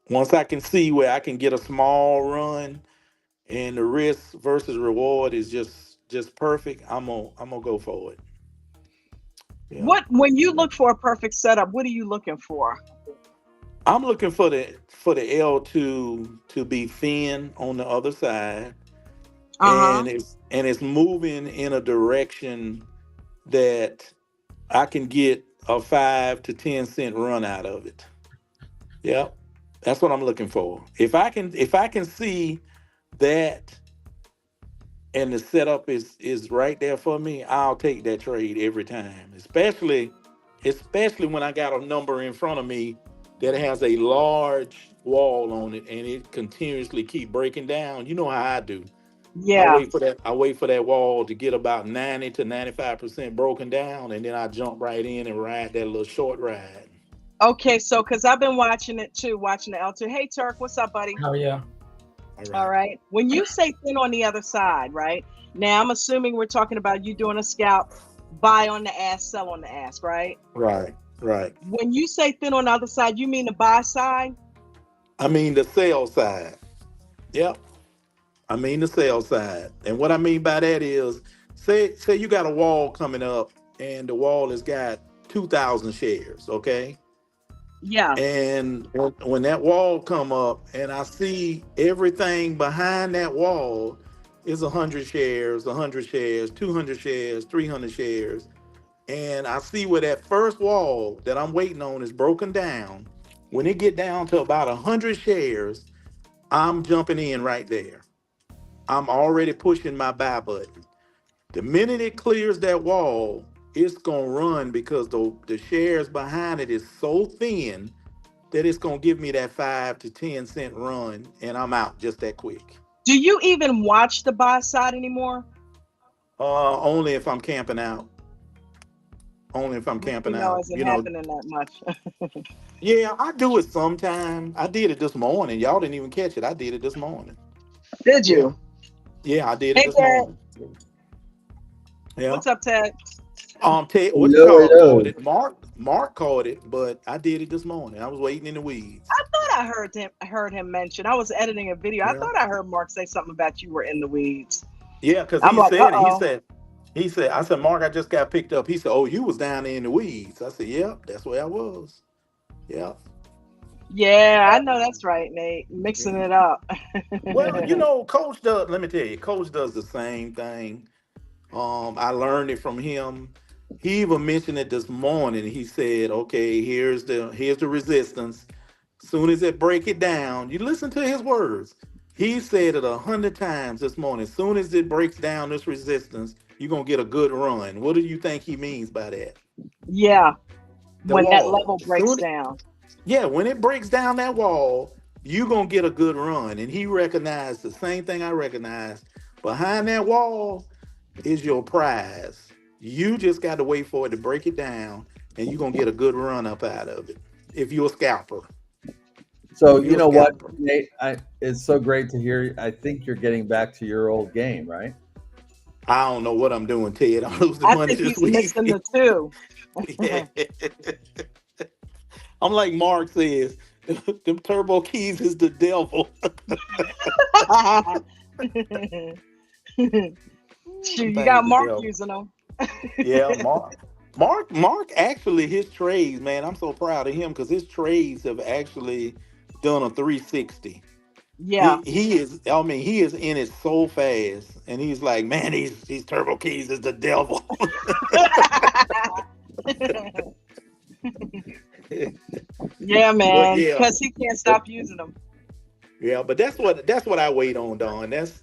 once I can see where I can get a small run and the risk versus reward is just perfect, I'm gonna go for it. Yeah. What when you look for a perfect setup, what are you looking for? I'm looking for the L2 to be thin on the other side, Uh-huh. and it's moving in a direction that I can get a 5 to 10 cent run out of it. Yep, that's what I'm looking for. If I can see that and the setup is right there for me, I'll take that trade every time. Especially when I got a number in front of me that has a large wall on it and it continuously keep breaking down. You know how I do. Yeah. I wait for that wall to get about 90 to 95% broken down, and then I jump right in and ride that little short ride. Okay, so because I've been watching it too, watching the L2. Hey Turk, what's up, buddy? Oh yeah. All All right. right. When you say thin on the other side, right? Now I'm assuming we're talking about you doing a scalp, buy on the ask, sell on the ask, right? Right. Right. When you say thin on the other side, you mean the buy side? I mean the sales side. Yep. I mean the sales side. And what I mean by that is say you got a wall coming up and the wall has got 2,000 shares, okay? Yeah. And when that wall come up and I see everything behind that wall is 100 shares, 100 shares, 200 shares, 300 shares, and I see where that first wall that I'm waiting on is broken down, when it get down to about 100 shares, I'm jumping in right there. I'm already pushing my buy button. The minute it clears that wall, it's gonna run because the shares behind it is so thin that it's gonna give me that 5 to 10 cent run, and I'm out just that quick. Do you even watch the buy side anymore? Only if I'm camping out. Only if I'm camping You know, out. isn't happening that much. Yeah, I do it sometime. I did it this morning. Y'all didn't even catch it. I did it this morning. Did Yeah, you? yeah, I did it Hey this Ted, morning. Yeah. what's up, Ted? Ted, what you Yo, call called yo. it? Mark called it, but I did it this morning. I was waiting in the weeds. I thought I heard him mention. I was editing a video. I Yeah. thought I heard Mark say something about you were in the weeds. Yeah, because I'm he like, said it. uh-oh. I said, Mark, I just got picked up. He said, oh, you was down there in the weeds. I said, yeah, that's where I was. Yeah. Yeah, I know that's right, Nate. Mixing Yeah. it up. Well, Coach does, let me tell you, Coach does the same thing. I learned it from him. He even mentioned it this morning. He said, okay, here's the resistance. Soon as it break it down, you listen to his words. He said it 100 times this morning. As soon as it breaks down this resistance, you're gonna get a good run. What do you think he means by that? Yeah, The when that wall. level breaks down. Yeah, when it breaks down that wall, you're gonna get a good run. And he recognized the same thing I recognized. Behind that wall is your prize. You just got to wait for it to break it down, and you're gonna get a good run up out of it. If you're a scalper. So If you you're a know what, scalper. Nate? It's so great to hear. I think you're getting back to your old game, right? I don't know what I'm doing, Ted. I'm losing I money think this he's week. missing the two. Yeah. I'm like Mark says, them turbo keys is the devil. Shoot, Them you got things the Mark devil. using them. Yeah, Mark actually his trades, man. I'm so proud of him because his trades have actually done a 360. Yeah. He is, I mean, he is in it so fast, and he's like, man, these turbo keys is the devil. Yeah, But man, yeah, because he can't but stop using them. yeah, but that's what I wait on, Don. That's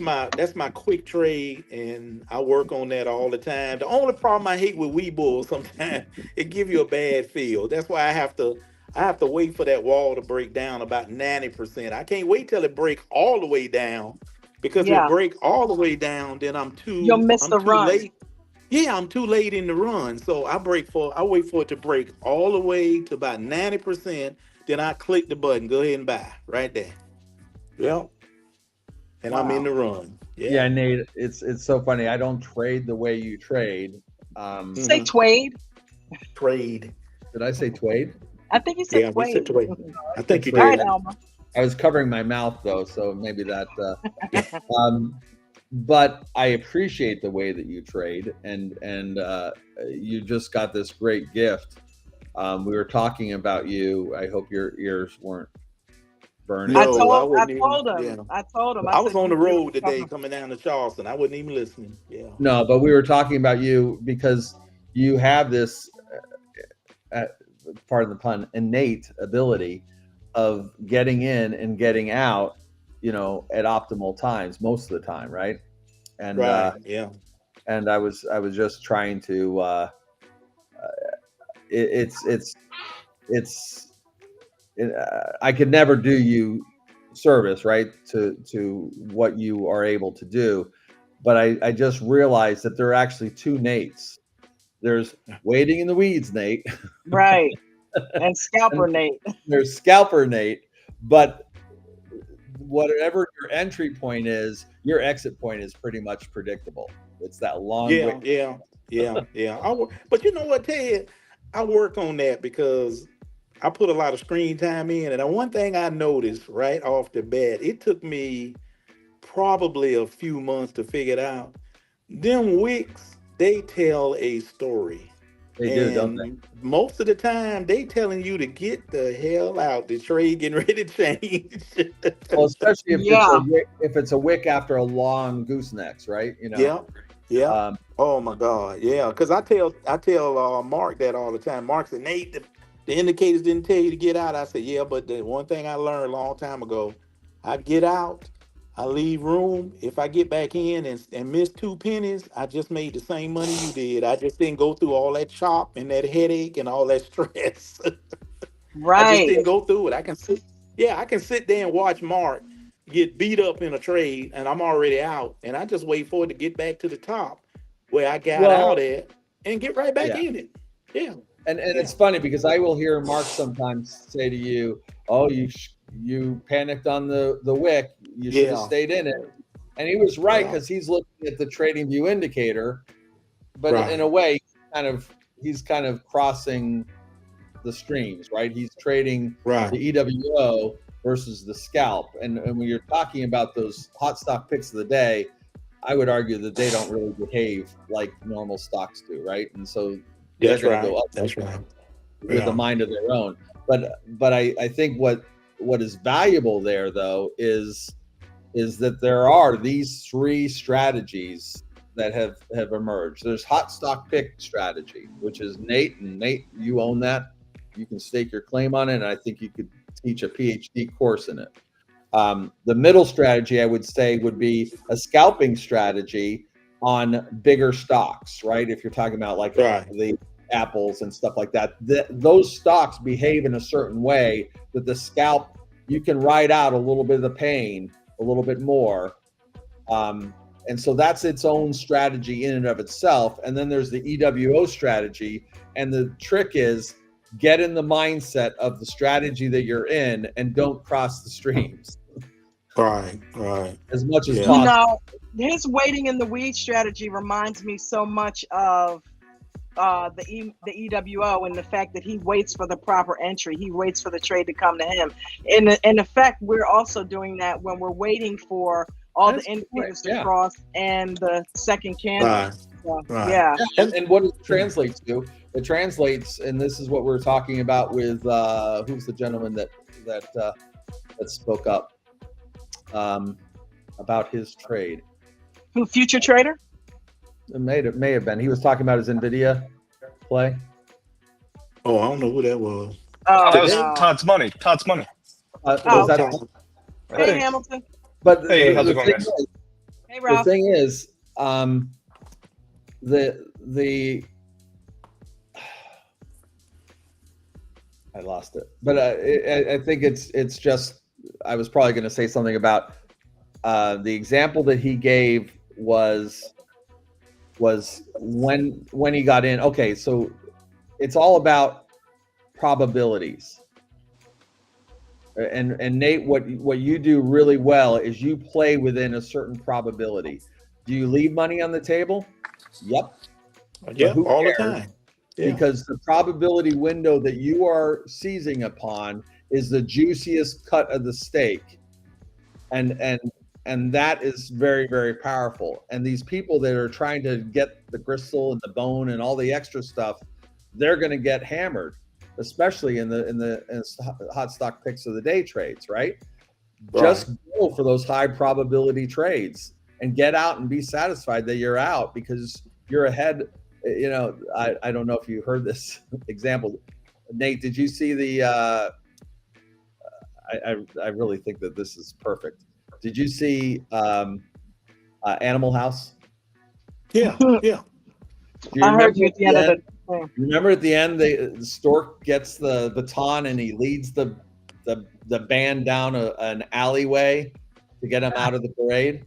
my quick trade, and I work on that all the time. The only problem I hate with Webull sometimes it give you a bad feel. That's why I have to wait for that wall to break down about 90%. I can't wait till it break all the way down, because if it Yeah, break all the way down, then you'll miss I'm the too run. late. Yeah, I'm too late in the run. So I wait for it to break all the way to about 90%. Then I click the button, go ahead and buy right there. Yep. And I'm in Wow. the run. Yeah, Yeah. Nate. It's so funny. I don't trade the way you trade. Say Hmm. Twade. Trade. Did I say Twade? I think he said Yeah, we said Twade. trade. I Said think you All Twade. right, did. Elma. I was covering my mouth though, so maybe that. Um, but I appreciate the way that you trade, and you just got this great gift. We were talking about you. I hope your ears weren't burning. No, I I wouldn't even. told him. Yeah. I told him. I I was said on the you road today cover. coming down to Charleston. I wasn't even listening. Yeah. No, but we were talking about you because you have this, uh, pardon the pun, innate ability of getting in and getting out, at optimal times most of the time, right? And Right. Yeah. I was just trying to. It's I could never do you service, right, to what you are able to do, but I just realized that there are actually two Nates. There's waiting in the weeds Nate, Right. And and scalper Nate. there's scalper Nate. But whatever your entry point is, your exit point is pretty much predictable. It's that long Yeah. wait. Yeah. Yeah. Yeah. But you know what, Ted? I work on that because I put a lot of screen time in, and one thing I noticed right off the bat, it took me probably a few months to figure it out. Them wicks, they tell a story. They do, don't they? And most of the time, they telling you to get the hell out. The trade getting ready to change. Well, especially if it's a Yeah. wick, after a long goosenecks, right? Yeah, yeah. Um, Oh my God, yeah. Because I tell Mark that all the time. Mark said, Nate, the indicators didn't tell you to get out. I said, yeah, but the one thing I learned a long time ago, I get out, I leave room. If I get back in and miss 2 pennies, I just made the same money you did. I just didn't go through all that chop and that headache and all that stress. I just Right. didn't go through it. I can sit there and watch Mark get beat up in a trade, and I'm already out, and I just wait for it to get back to the top where I got out well, at and get right back yeah. in it. Yeah, And yeah, it's funny because I will hear Mark sometimes say to you, "Oh, you panicked on the wick. You should have yeah. stayed in it." And he was right Yeah. because he's looking at the trading view indicator, but in a Right, way, he's kind of crossing the streams, right? He's trading right. the EWO versus the scalp. And when you're talking about those hot stock picks of the day, I would argue that they don't really behave like normal stocks do, right? And so they're That's going to go right. up That's right. with a Yeah. mind of their own. But I think what is valuable there though is that there are these three strategies that have emerged. There's hot stock pick strategy, which is Nate, and Nate, you own that. You can stake your claim on it, and I think you could teach a PhD course in it. The middle strategy, I would say, would be a scalping strategy on bigger stocks, right? If you're talking about like Right. the apples and stuff like that, those stocks behave in a certain way that the scalp, you can ride out a little bit of the pain a little bit more. And so that's its own strategy in and of itself. And then there's the EWO strategy. And the trick is get in the mindset of the strategy that you're in and don't cross the streams Right. as much as Yeah. possible. His waiting in the weeds strategy reminds me so much of the EWO, and the fact that he waits for the proper entry. He waits for the trade to come to him. In effect, we're also doing that when we're waiting for all That's the indicators right, to cross and the second candle. Right. So, Right. yeah. And what it translates to, it translates, and this is what we're talking about with who's the gentleman that spoke up about his trade. Who, Future Trader? It may have been. He was talking about his NVIDIA play. Oh, I don't know who that was. Oh, That was no. Todd's money. Todd's money. Was Oh, that- okay. I Hey, think. Hamilton. But Hey, how's the it going, thing guys? is- Hey, the Ralph. thing is, I lost it, but I think it's just, I was probably going to say something about the example that he gave was when he got in. Okay, so it's all about probabilities. And Nate, what you do really well is you play within a certain probability. Do you leave money on the table? Yep. Yeah, who all the cares? time. Yeah. Because the probability window that you are seizing upon is the juiciest cut of the steak. And that is very, very powerful. And these people that are trying to get the gristle and the bone and all the extra stuff, they're going to get hammered, especially in the hot stock picks of the day trades, right? Just go for those high probability trades and get out and be satisfied that you're out because you're ahead. You know, I don't know if you heard this example. Nate, did you see the I really think that this is perfect. Did you see Animal House? Yeah. Yeah. Do you I heard you at the end of end? the thing. Remember at the end, the stork gets the baton and he leads the band down an alleyway to get him out of the parade.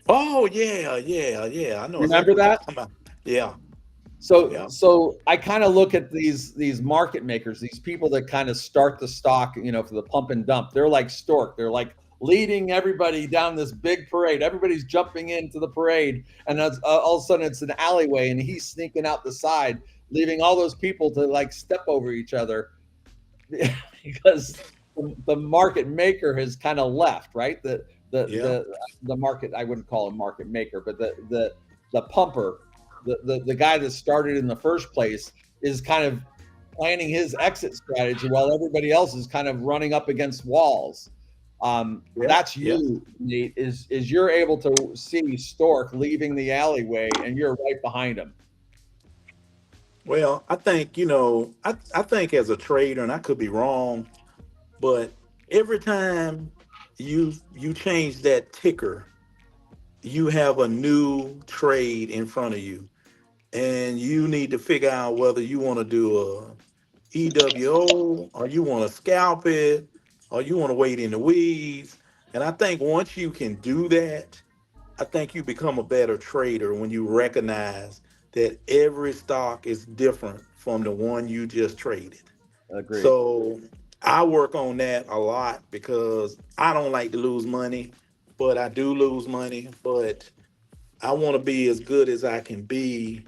Oh yeah. I know. Remember exactly what that? you're talking about. Yeah. So Yeah. so I kind of look at these market makers, these people that kind of start the stock, you know, for the pump and dump. They're like stork. They're like leading everybody down this big parade. Everybody's jumping into the parade, and that's, all of a sudden it's an alleyway, and he's sneaking out the side, leaving all those people to like step over each other because the market maker has kind of left, right? The market, I wouldn't call him market maker, but the pumper, the guy that started in the first place is kind of planning his exit strategy while everybody else is kind of running up against walls. That's you, Nate, is you're able to see Stork leaving the alleyway and you're right behind him. Well, I think, I think as a trader, and I could be wrong, but every time you change that ticker, you have a new trade in front of you. And you need to figure out whether you want to do a EWO or you want to scalp it or you want to wait in the weeds. And I think once you can do that, I think you become a better trader when you recognize that every stock is different from the one you just traded. Agreed. So I work on that a lot because I don't like to lose money, but I do lose money. But I want to be as good as I can be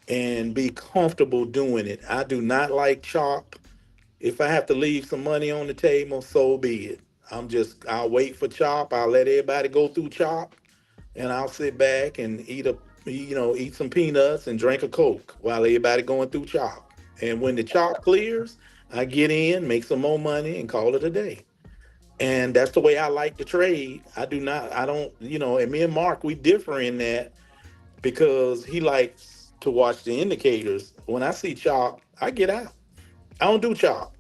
and be comfortable doing it. I do not like chop. If I have to leave some money on the table, so be it. I'll wait for chop. I'll let everybody go through chop and I'll sit back and eat some peanuts and drink a Coke while everybody going through chop. And when the chop clears, I get in, make some more money and call it a day. And that's the way I like to trade. And me and Mark, we differ in that because he likes to watch the indicators. When I see chop, I get out. I don't do chop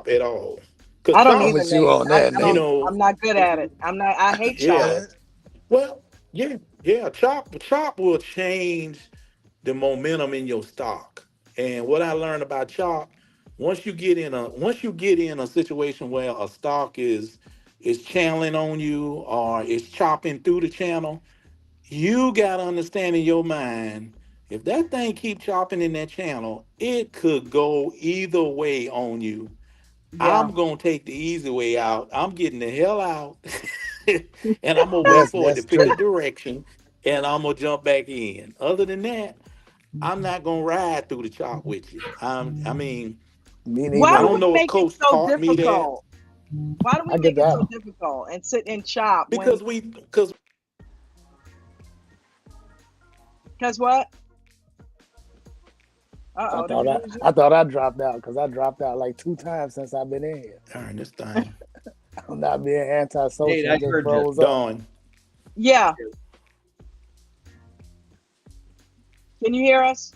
at all Cause I don't I'm chop, either, with you Nate. on that, you Nate. know, I'm not good at it. I hate chop. yeah. Well, yeah. Chop will change the momentum in your stock. And what I learned about chop, once you get in a situation where a stock is channeling on you or is chopping through the channel, you gotta understand in your mind, if that thing keep chopping in that channel, it could go either way on you. Yeah. I'm gonna take the easy way out. I'm getting the hell out, and I'm gonna wait That's for it to that's pick a true. direction, and I'm gonna jump back in. Other than that, I'm not gonna ride through the chop with you. I mean, Me Why I neither. do don't we know if make it Coach so taught me that difficult? Why do we I get make it that. so difficult and sit and chop when? because Because what? I Did thought we I lose I you? thought I dropped out because I dropped out like 2 times since I've been in here. darn this thing, I'm not being Nate, antisocial. I It just heard you. froze up. Dawn. Yeah. Can you hear us?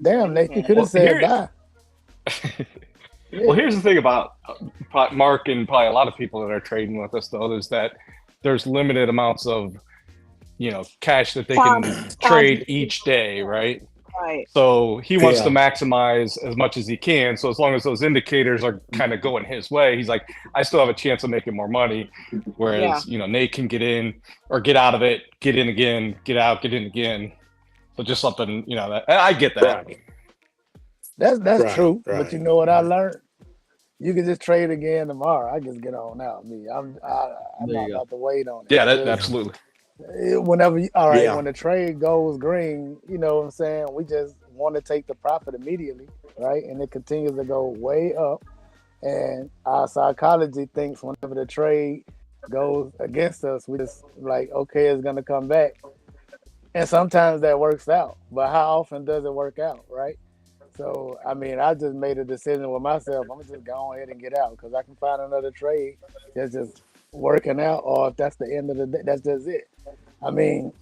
Damn, Maybe Nate, you can't could hear have Well, us. said here, bye. well, Yeah. here's the thing about Mark and probably a lot of people that are trading with us, though, is that there's limited amounts of, cash that they Time, can time trade to each day, right? right. So he wants to Yeah, maximize as much as he can. So as long as those indicators are kind of going his way, he's like, I still have a chance of making more money. Yeah. Whereas, Nate can get in or get out of it, get in again, get out, get in again. So just something, that I get that. right, That's right, true. But you right, know what I right. learned? You can just trade again tomorrow. I just get on out. I'm There not you go. about to wait on it. Yeah, that Just Yeah, absolutely. whenever all right, yeah, when the trade goes green, you know what I'm saying? We just want to take the profit immediately, right? And it continues to go way up. And our psychology thinks whenever the trade goes against us, we just like, okay, it's gonna come back. And sometimes that works out. But how often does it work out, right? So I mean, I just made a decision with myself. I'm gonna just go ahead and get out because I can find another trade that's just working out, or if that's the end of the day, that's just it. I mean,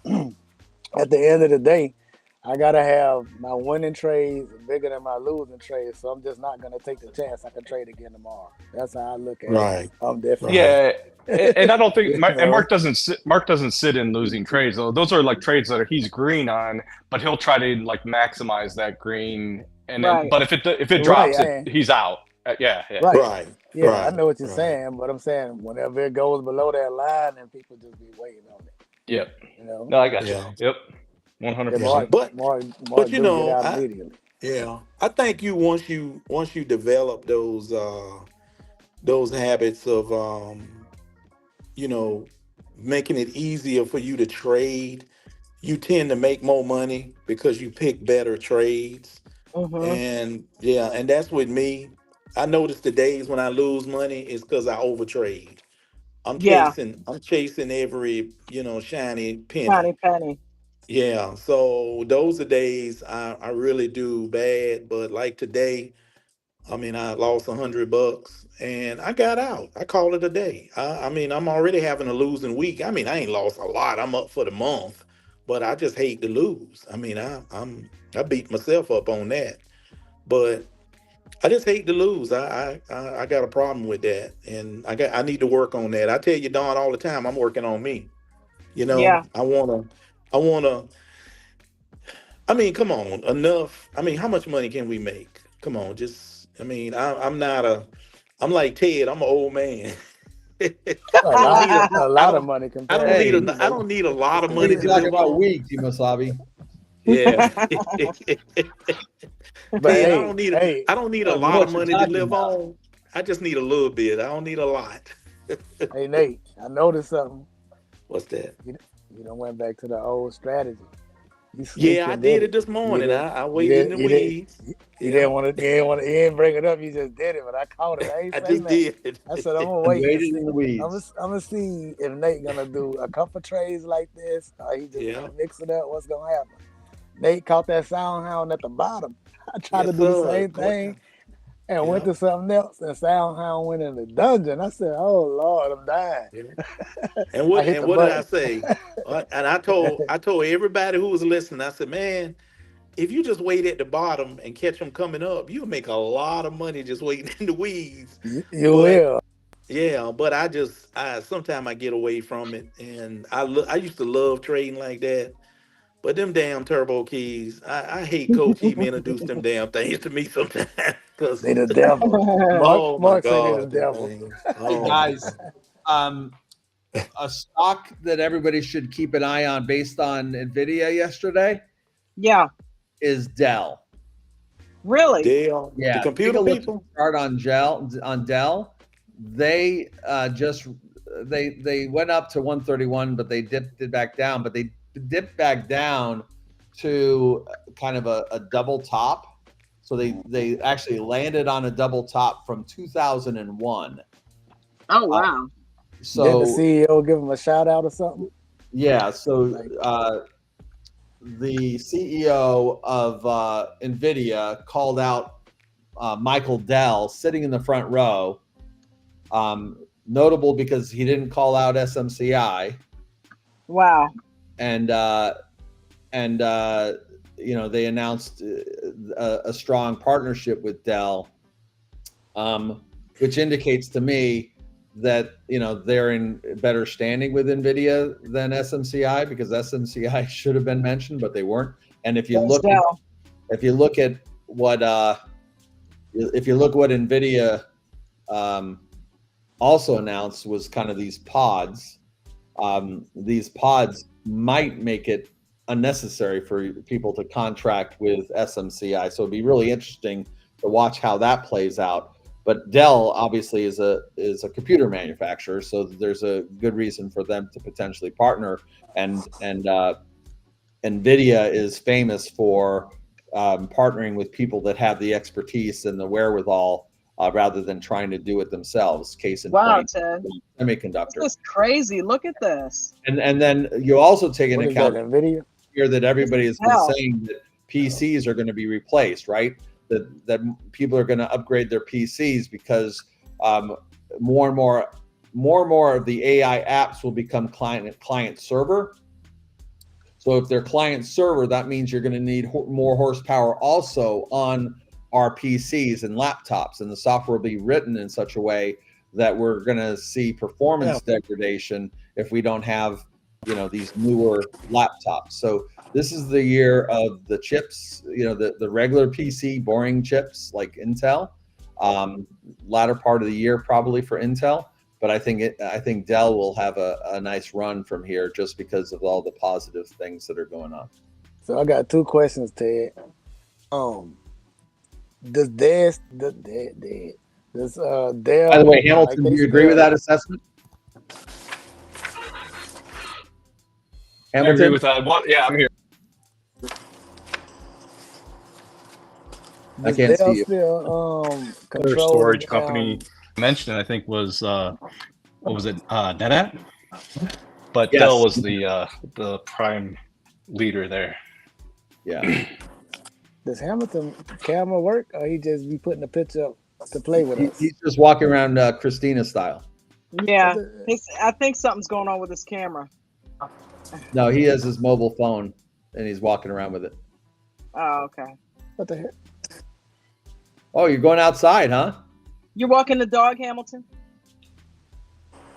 at the end of the day, I gotta have my winning trades bigger than my losing trades. So I'm just not gonna take the chance I can trade again tomorrow. That's how I look at it. right, I'm different. right. Yeah, and I don't think You know? Mark doesn't sit in losing trades though. Those are like trades that he's green on, but he'll try to like maximize that green, and then Right. but if it Right, drops, he's out. Yeah, yeah, right. Right, Yeah, I right, know what you're right. saying, but I'm saying whenever it goes below that line, then people just be waiting on it. yep. You know? No, I got you. Yeah, Yep, 100 Yeah, yeah. percent. Mark, But Mark, but Mark you do get know, out immediately. I think once you develop those habits of you know making it easier for you to trade, you tend to make more money because you pick better trades. Mm-hmm. And yeah, and that's with me. I notice the days when I lose money is because I overtrade. Yeah. I'm chasing every, shiny Tiny penny. penny. Yeah. So those are days I really do bad. But like today, I mean, I lost $100 and I got out. I called it a day. I mean, I'm already having a losing week. I mean, I ain't lost a lot. I'm up for the month, but I just hate to lose. I mean, I beat myself up on that, but I just hate to lose. I got a problem with that, and I need to work on that. I tell you, Don, all the time, I'm working on me. Yeah. I wanna. I mean, come on, enough. I mean, how much money can we make? Come on, just. I mean, I'm not a. I'm like Ted. I'm an old man. A I don't lot, need a. a I lot of don't. money I compared don't to need Hey, you, a. I Nate. don't need a lot of we money ain't to talking live about on. weeks, Masabi. Yeah. But Ted, hey, hey, I don't need a I know lot of what you're money to talking live about. on. I just need a little bit. I don't need a lot. hey, Nate, I noticed something. What's that? You, you don't went back to the old strategy. You sneaked Yeah, I and did did it it. this You morning. didn't. I You waited in didn't. the You didn't. weeds. You Yeah, didn't want to. You didn't want to. You didn't bring it up. You just did it. But I caught it. I ain't I say just nothing. did. I said I'm gonna You wait and waited see. in the weeds. I'm gonna see if Nate gonna do a couple trades like this, or he just Yeah. gonna mix it up. What's gonna happen? Nate caught that sound hound at the bottom. I tried to Yes, do the sir. same thing and went Yeah. to something else, and sound hound went in the dungeon. I said, "Oh Lord, I'm dying." Yeah. I hit And the what did I button. say? And I told everybody who was listening. I said, man, if you just wait at the bottom and catch them coming up, you'll make a lot of money just waiting in the weeds. You But will. yeah, but I sometimes I get away from it, and I used to love trading like that. But them damn turbo keys, I hate Coach Ema introduced them damn things to me sometimes because They the devil. Mark oh my Mark say they the god, them devil. things. Hey Oh my guys, god. a stock that everybody should keep an eye on based on Nvidia yesterday Yeah, is Dell. really. Dale, the Yeah, take computer a look at the people. chart on Dell. They they went up to 131, but they dipped back down. But they dipped back down to kind of a double top. So they actually landed on a double top from 2001. Oh wow. Did the So CEO give him a shout out or something? yeah, so Like, the CEO of NVIDIA called out Michael Dell sitting in the front row. Notable because he didn't call out SMCI, Wow. and you know, they announced a strong partnership with Dell, which indicates to me that, you know, they're in better standing with NVIDIA than SMCI, because SMCI should have been mentioned, but they weren't. And if you That's look Dell. if you look at what NVIDIA also announced was kind of these pods. These pods might make it unnecessary for people to contract with SMCI. So it'd be really interesting to watch how that plays out. But Dell obviously is a computer manufacturer, so there's a good reason for them to potentially partner. And NVIDIA is famous for partnering with people that have the expertise and the wherewithal, rather than trying to do it themselves. Case in Wow, point, Ted. semiconductor. This is crazy. Look at this. And then you also take into what is that, account NVIDIA? here that everybody has been Hell. saying that PCs are going to be replaced, right? That people are going to upgrade their PCs because more and more of the AI apps will become client server. So if they're client server, that means you're going to need more horsepower also on our PCs and laptops, and the software will be written in such a way that we're going to see performance degradation if we don't have, you know, these newer laptops. So this is the year of the chips, you know, the regular PC boring chips like Intel. Latter part of the year probably for Intel, but I think Dell will have a nice run from here just because of all the positive things that are going on. So I got two questions, Ted. Does Dell By the way, Hamilton, do you agree with that assessment? I agree Hamilton? with that. Yeah, I'm here. I Does can't Dell see you. still Other control storage the company mentioned, I think, was what was it, NetApp? But Yes. Dell was the prime leader there. Yeah. Does Hamilton camera work, or he just be putting a picture up to play with us? He's just walking around Christina style. Yeah. I think something's going on with his camera. No, he has his mobile phone and he's walking around with it. Oh, okay. What the heck? Oh, you're going outside, huh? You walking the dog, Hamilton?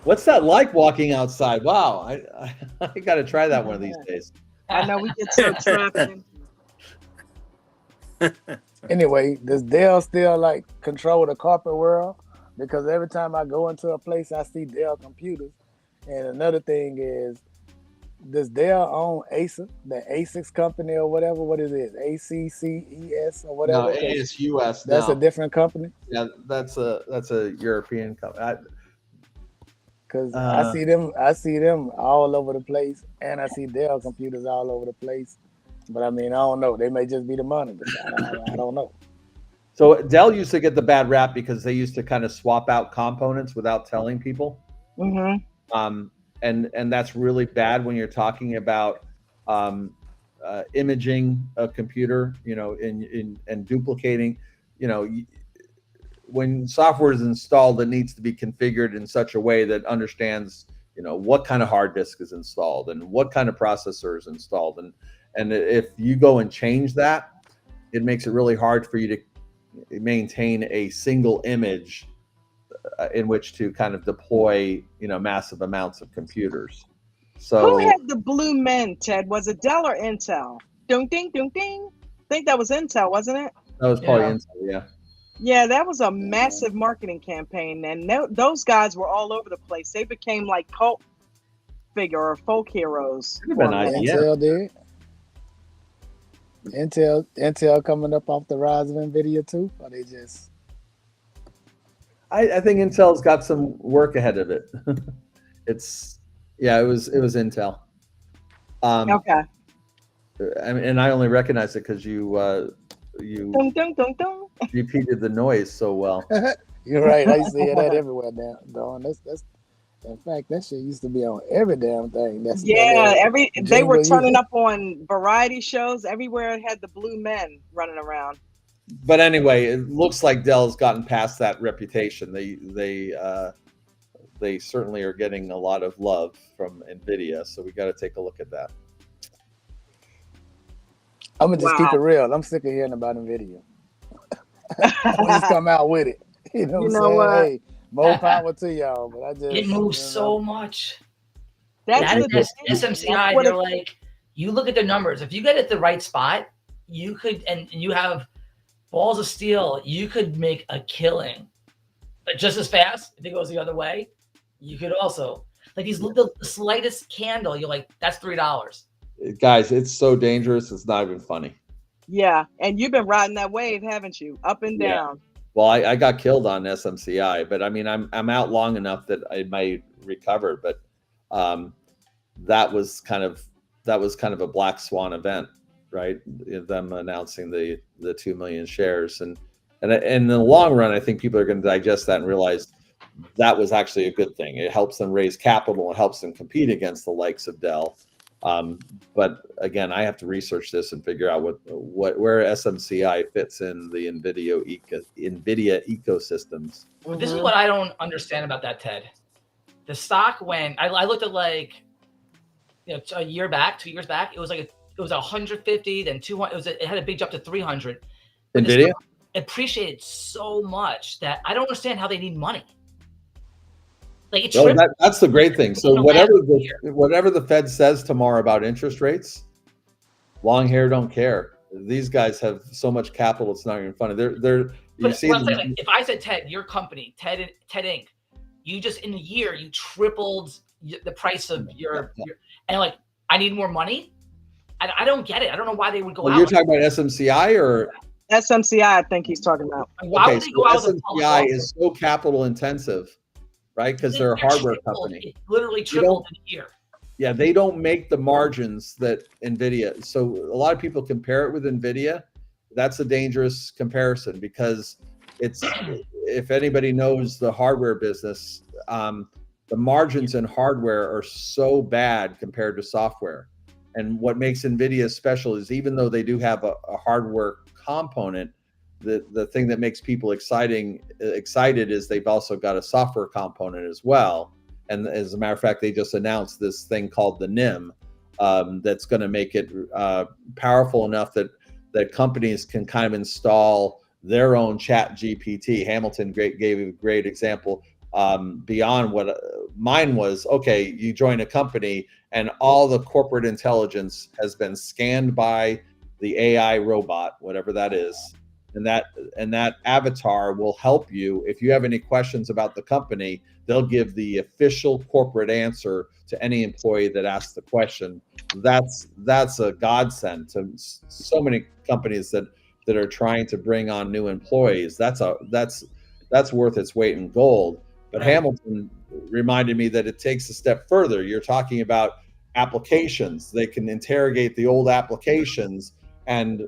What's that like walking outside? Wow, I got to try that one of these days. I know we get so trapped in. Anyway, does Dell still like control the corporate world? Because every time I go into a place, I see Dell computers. And another thing is, does Dell own Acer, the ASICS company or whatever? What is it? ACCES or whatever? No, it is US That's now. a different company. Yeah, that's a European company. Because I see them all over the place, and I see Dell computers all over the place. But I mean, I don't know. They may just be the monitors. I don't know. So Dell used to get the bad rap because they used to kind of swap out components without telling people. Mm-hmm. And that's really bad when you're talking about imaging a computer, you know, and duplicating, you know, when software is installed, it needs to be configured in such a way that understands, what kind of hard disk is installed and what kind of processor is installed. And if you go and change that, it makes it really hard for you to maintain a single image in which to kind of deploy, massive amounts of computers. So who had the blue men, Ted? Was it Dell or Intel? Ding, ding, ding, ding. I think that was Intel, wasn't it? that was probably Yeah. Intel, yeah. Yeah, that was a massive marketing campaign, and those guys were all over the place. They became like cult figure or folk heroes. Could have been for a minute. IBM. Intel did. Intel coming up off the rise of NVIDIA too, or they just? I think Intel's got some work ahead of it. It was Intel. Okay. I mean, and I only recognize it because you Dun, dun, dun, dun. repeated the noise so well. You're right. I see that everywhere now. Dawn. That's in fact that shit used to be on every damn thing. That's Yeah, they were jingle turning you- up on variety shows everywhere. It had the blue men running around. But anyway, it looks like Dell's gotten past that reputation. They certainly are getting a lot of love from NVIDIA, so we got to take a look at that. I'm gonna just keep Wow. it real. I'm sick of hearing about NVIDIA. I'll just come out with it. You know what I'm saying? what? Hey, more power to y'all. But I just It moves you know, so much. That's That the is thing. SMCI. That's what You're it- like, you look at the numbers. If you get it the right spot, you could, and you have balls of steel, you could make a killing. But just as fast, if it goes the other way, you could also like the slightest candle. You're like, that's $3. Guys, it's so dangerous. It's not even funny. Yeah, and you've been riding that wave, haven't you? Up and Yeah. down. Well, I got killed on SMCI, but I mean, I'm out long enough that I might recover. But that was kind of a black swan event, right? Them announcing the 2 million shares, and in the long run, I think people are going to digest that and realize that was actually a good thing. It helps them raise capital. It helps them compete against the likes of Dell. But again, I have to research this and figure out where SMCI fits in the NVIDIA ecosystems. But this is what I don't understand about that, Ted. The stock went. I looked at like, a year back, 2 years back. It was 150, then 200. It had a big jump to 300. But this NVIDIA? stock appreciated so much that I don't understand how they need money. Like it's Well, that's the great thing. So No, whatever the Fed says tomorrow about interest rates, long hair don't care. These guys have so much capital; it's not even funny. You But see, what I'm saying, like, if I said, Ted, your company, Ted Inc., you just in a year you tripled the price of your and like I need more money. I don't get it. I don't know why they would go well, out. you're like talking about SMCI or SMCI, I think he's talking about. that. Why okay? would they So go out with a public SMCI offer? is so capital intensive, right? Because they're a It hardware tripled. company. It literally tripled in a year. Yeah, they don't make the margins that NVIDIA. So a lot of people compare it with NVIDIA. That's a dangerous comparison because if anybody knows the hardware business, the margins in hardware are so bad compared to software. And what makes NVIDIA special is even though they do have a hardware component, the thing that makes people excited is they've also got a software component as well. And as a matter of fact, they just announced this thing called the NIM that's going to make it powerful enough that companies can kind of install their own Chat GPT. Hamilton gave a great example beyond what mine was. Okay, you join a company and all the corporate intelligence has been scanned by the AI robot, whatever that is. And that avatar will help you. If you have any questions about the company, they'll give the official corporate answer to any employee that asks the question. That's a godsend to so many companies that are trying to bring on new employees. That's worth its weight in gold. But Hamilton reminded me that it takes a step further. You're talking about applications. They can interrogate the old applications and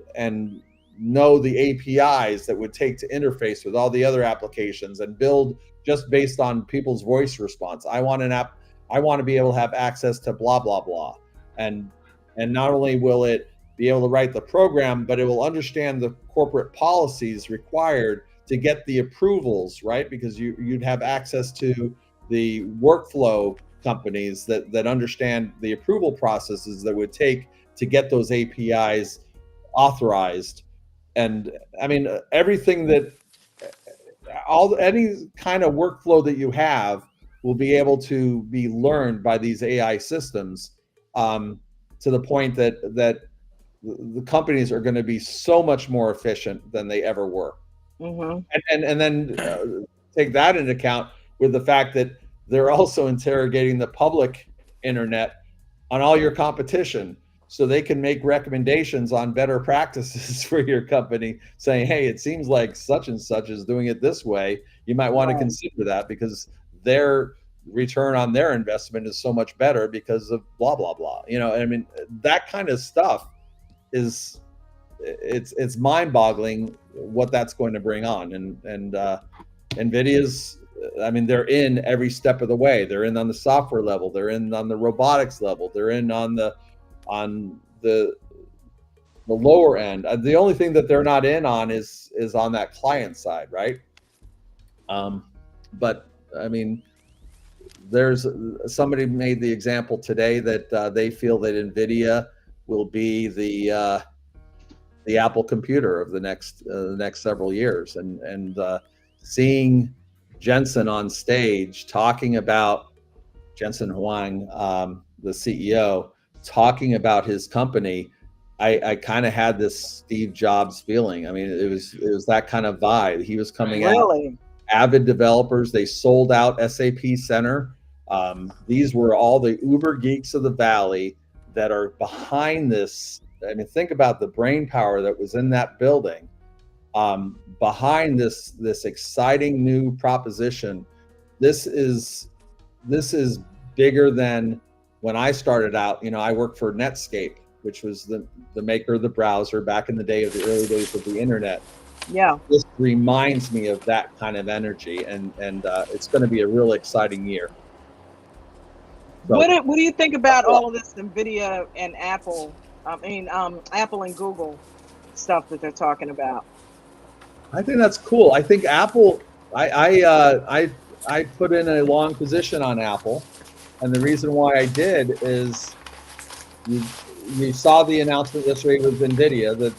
know the APIs that would take to interface with all the other applications and build just based on people's voice response. I want to be able to have access to blah, blah, blah. And not only will it be able to write the program, but it will understand the corporate policies required to get the approvals, right? Because you'd have access to the workflow companies that understand the approval processes that would take to get those APIs authorized. And I mean, everything that any kind of workflow that you have will be able to be learned by these AI systems, to the point that the companies are going to be so much more efficient than they ever were. Mm-hmm. And then take that into account with the fact that they're also interrogating the public internet on all your competition, so they can make recommendations on better practices for your company, saying, hey, it seems like such and such is doing it this way. You might want to consider that because their return on their investment is so much better because of blah, blah, blah. You know, I mean, that kind of stuff is, it's mind-boggling what that's going to bring on. And NVIDIA's, I mean, they're in every step of the way. They're in on the software level. They're in on the robotics level. They're in on the lower end. The only thing that they're not in on is on that client side, right? But I mean, there's somebody made the example today that they feel that NVIDIA will be the Apple computer of the next several years, and seeing Jensen on stage talking about Jensen Huang, the CEO, talking about his company, I kind of had this Steve Jobs feeling. I mean, it was that kind of vibe. He was coming out, avid developers. They sold out SAP Center. These were all the uber geeks of the Valley that are behind this. I mean, think about the brain power that was in that building, behind this exciting new proposition. This is bigger than when I started out. You know, I worked for Netscape, which was the maker of the browser back in the day of the early days of the internet. Yeah. This reminds me of that kind of energy, and it's going to be a really exciting year. So, what do you think about all of this NVIDIA and Apple? Apple and Google stuff that they're talking about. I think that's cool. I think Apple. I put in a long position on Apple, and the reason why I did is you saw the announcement yesterday with NVIDIA that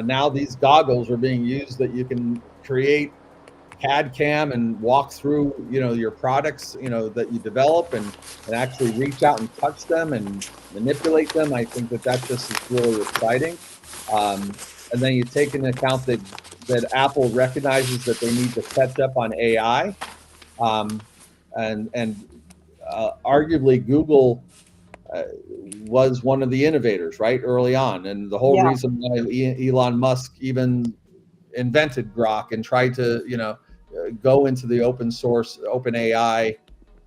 now these goggles are being used that you can create CAD CAM and walk through, you know, your products, you know, that you develop and actually reach out and touch them and manipulate them. I think that just is really exciting. And then you take into account that Apple recognizes that they need to catch up on AI, and arguably Google was one of the innovators, right, early on, and the whole reason why Elon Musk even invented Grok and tried to, you know, go into the open source, open AI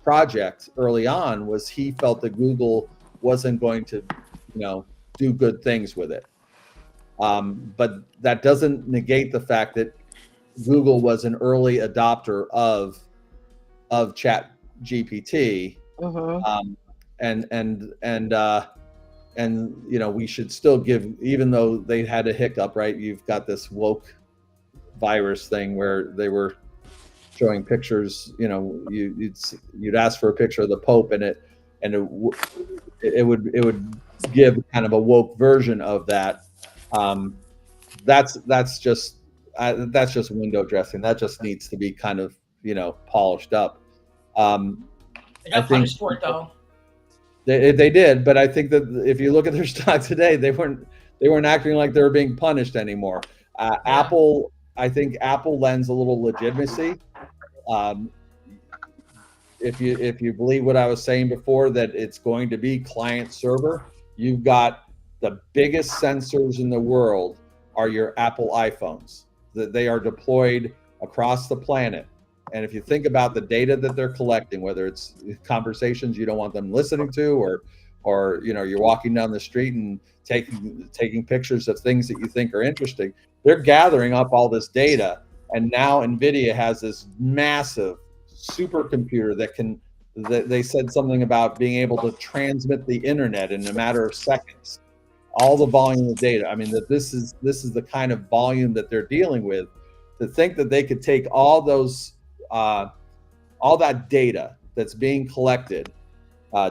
project early on was he felt that Google wasn't going to, you know, do good things with it. But that doesn't negate the fact that Google was an early adopter of Chat GPT. And you know, we should still give, even though they had a hiccup, right? You've got this woke virus thing where they were showing pictures. You know, you'd ask for a picture of the Pope, and it would give kind of a woke version of that. That's just window dressing. That just needs to be kind of, you know, polished up. They got punished for it though. They did, but I think that if you look at their stock today, they weren't acting like they were being punished anymore. Apple, I think Apple lends a little legitimacy. If you believe what I was saying before, that it's going to be client server, you've got the biggest sensors in the world are your Apple iPhones. That they are deployed across the planet. And if you think about the data that they're collecting, whether it's conversations you don't want them listening to, or you know, you're walking down the street and taking pictures of things that you think are interesting, they're gathering up all this data. And now NVIDIA has this massive supercomputer that they said something about being able to transmit the internet in a matter of seconds. All the volume of data. I mean, that this is the kind of volume that they're dealing with. To think that they could take all those all that data that's being collected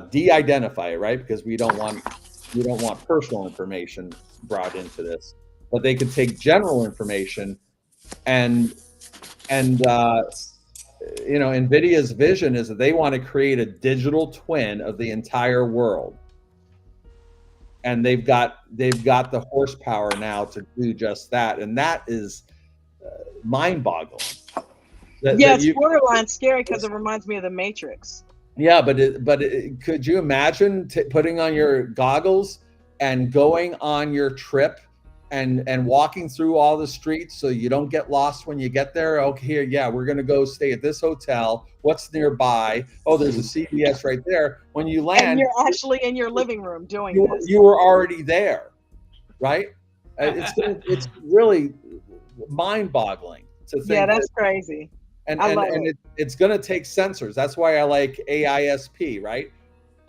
de-identify it, right? Because we don't want personal information brought into this, but they could take general information and NVIDIA's vision is that they want to create a digital twin of the entire world, and they've got the horsepower now to do just that, and that is mind-boggling. It's borderline scary because it reminds me of the Matrix. Yeah, but could you imagine putting on your goggles and going on your trip and walking through all the streets so you don't get lost when you get there? Okay, here, yeah, we're going to go stay at this hotel. What's nearby? Oh, there's a CVS right there. When you land, and you're actually in your living room doing this. You were already there, right? It's really mind-boggling to think. Yeah, that's crazy. And it's going to take sensors. That's why I like AISP, right?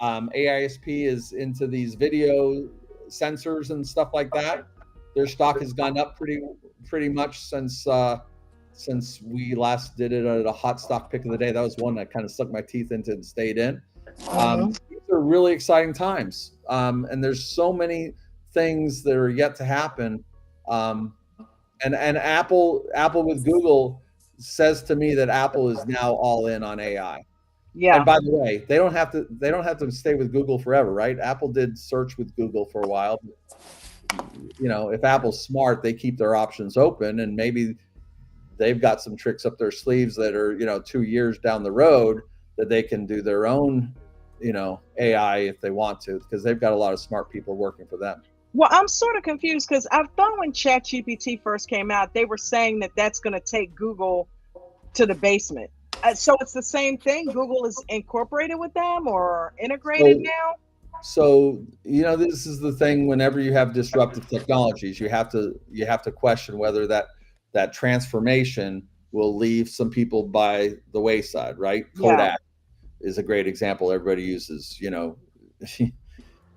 AISP is into these video sensors and stuff like that. Their stock has gone up pretty much since we last did it at a hot stock pick of the day. That was one that kind of stuck my teeth into and stayed in. These are really exciting times, and there's so many things that are yet to happen. And Apple with Google says to me that Apple is now all in on AI. Yeah. And by the way, they don't have to stay with Google forever, right? Apple did search with Google for a while. If Apple's smart, they keep their options open, and maybe they've got some tricks up their sleeves that are 2 years down the road that they can do their own AI if they want to, because they've got a lot of smart people working for them. Well, I'm sort of confused because I thought when ChatGPT first came out, they were saying that that's going to take Google to the basement. So it's the same thing. Google is incorporated with them or integrated now. So this is the thing. Whenever you have disruptive technologies, you have to question whether that transformation will leave some people by the wayside, right? Kodak is a great example. Everybody uses.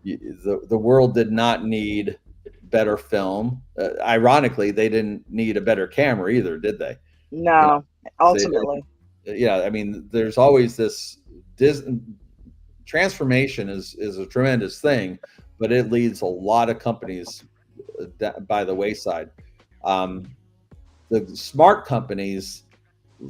The world did not need better film. Ironically, they didn't need a better camera either, did they? No, ultimately. I mean, there's always this transformation is a tremendous thing, but it leads a lot of companies by the wayside. The smart companies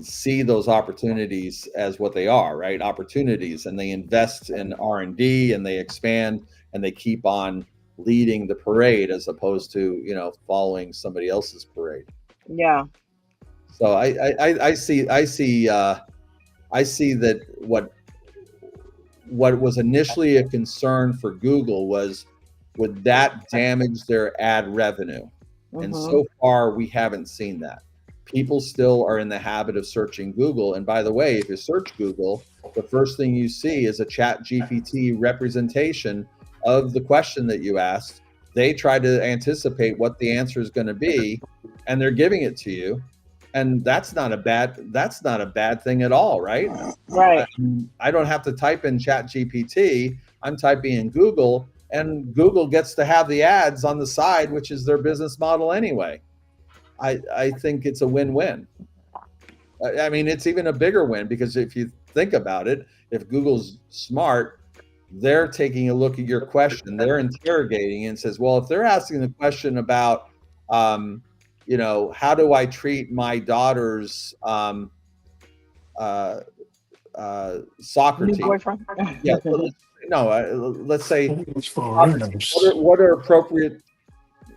see those opportunities as what they are, right? Opportunities, and they invest in R&D and they expand and they keep on leading the parade as opposed to following somebody else's parade. Yeah. So I see that what was initially a concern for Google was, would that damage their ad revenue? And so far we haven't seen that. People still are in the habit of searching Google. And by the way, if you search Google, the first thing you see is a ChatGPT representation of the question that you asked. They try to anticipate what the answer is going to be, and they're giving it to you. And that's not a bad thing at all, right? Right. I don't have to type in ChatGPT. I'm typing in Google, and Google gets to have the ads on the side, which is their business model anyway. I think it's a win-win. I mean, it's even a bigger win, because if you think about it, if Google's smart, they're taking a look at your question, they're interrogating it and says, well, if they're asking the question about, how do I treat my daughter's soccer team? Boyfriend? Yeah. Let's say, what are appropriate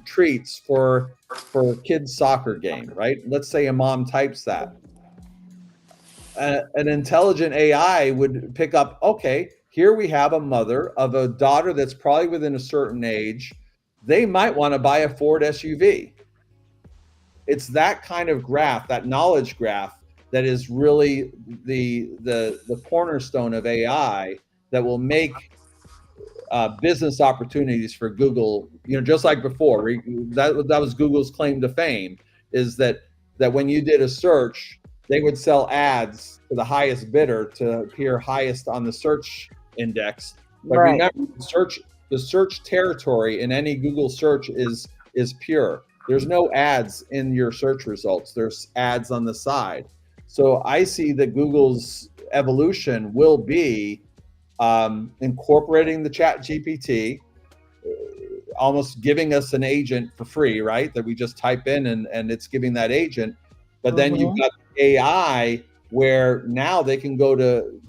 treats for a kid's soccer game, right? Let's say a mom types that. An intelligent AI would pick up, okay, here we have a mother of a daughter that's probably within a certain age. They might want to buy a Ford SUV. It's that kind of graph, that knowledge graph, that is really the cornerstone of AI that will make business opportunities for Google, just like before. That was Google's claim to fame, is that when you did a search, they would sell ads to the highest bidder to appear highest on the search index. But remember, the search territory in any Google search is pure. There's no ads in your search results. There's ads on the side. So I see that Google's evolution will be incorporating the Chat GPT, almost giving us an agent for free, right? That we just type in and it's giving that agent. But then you've got AI where now they can go to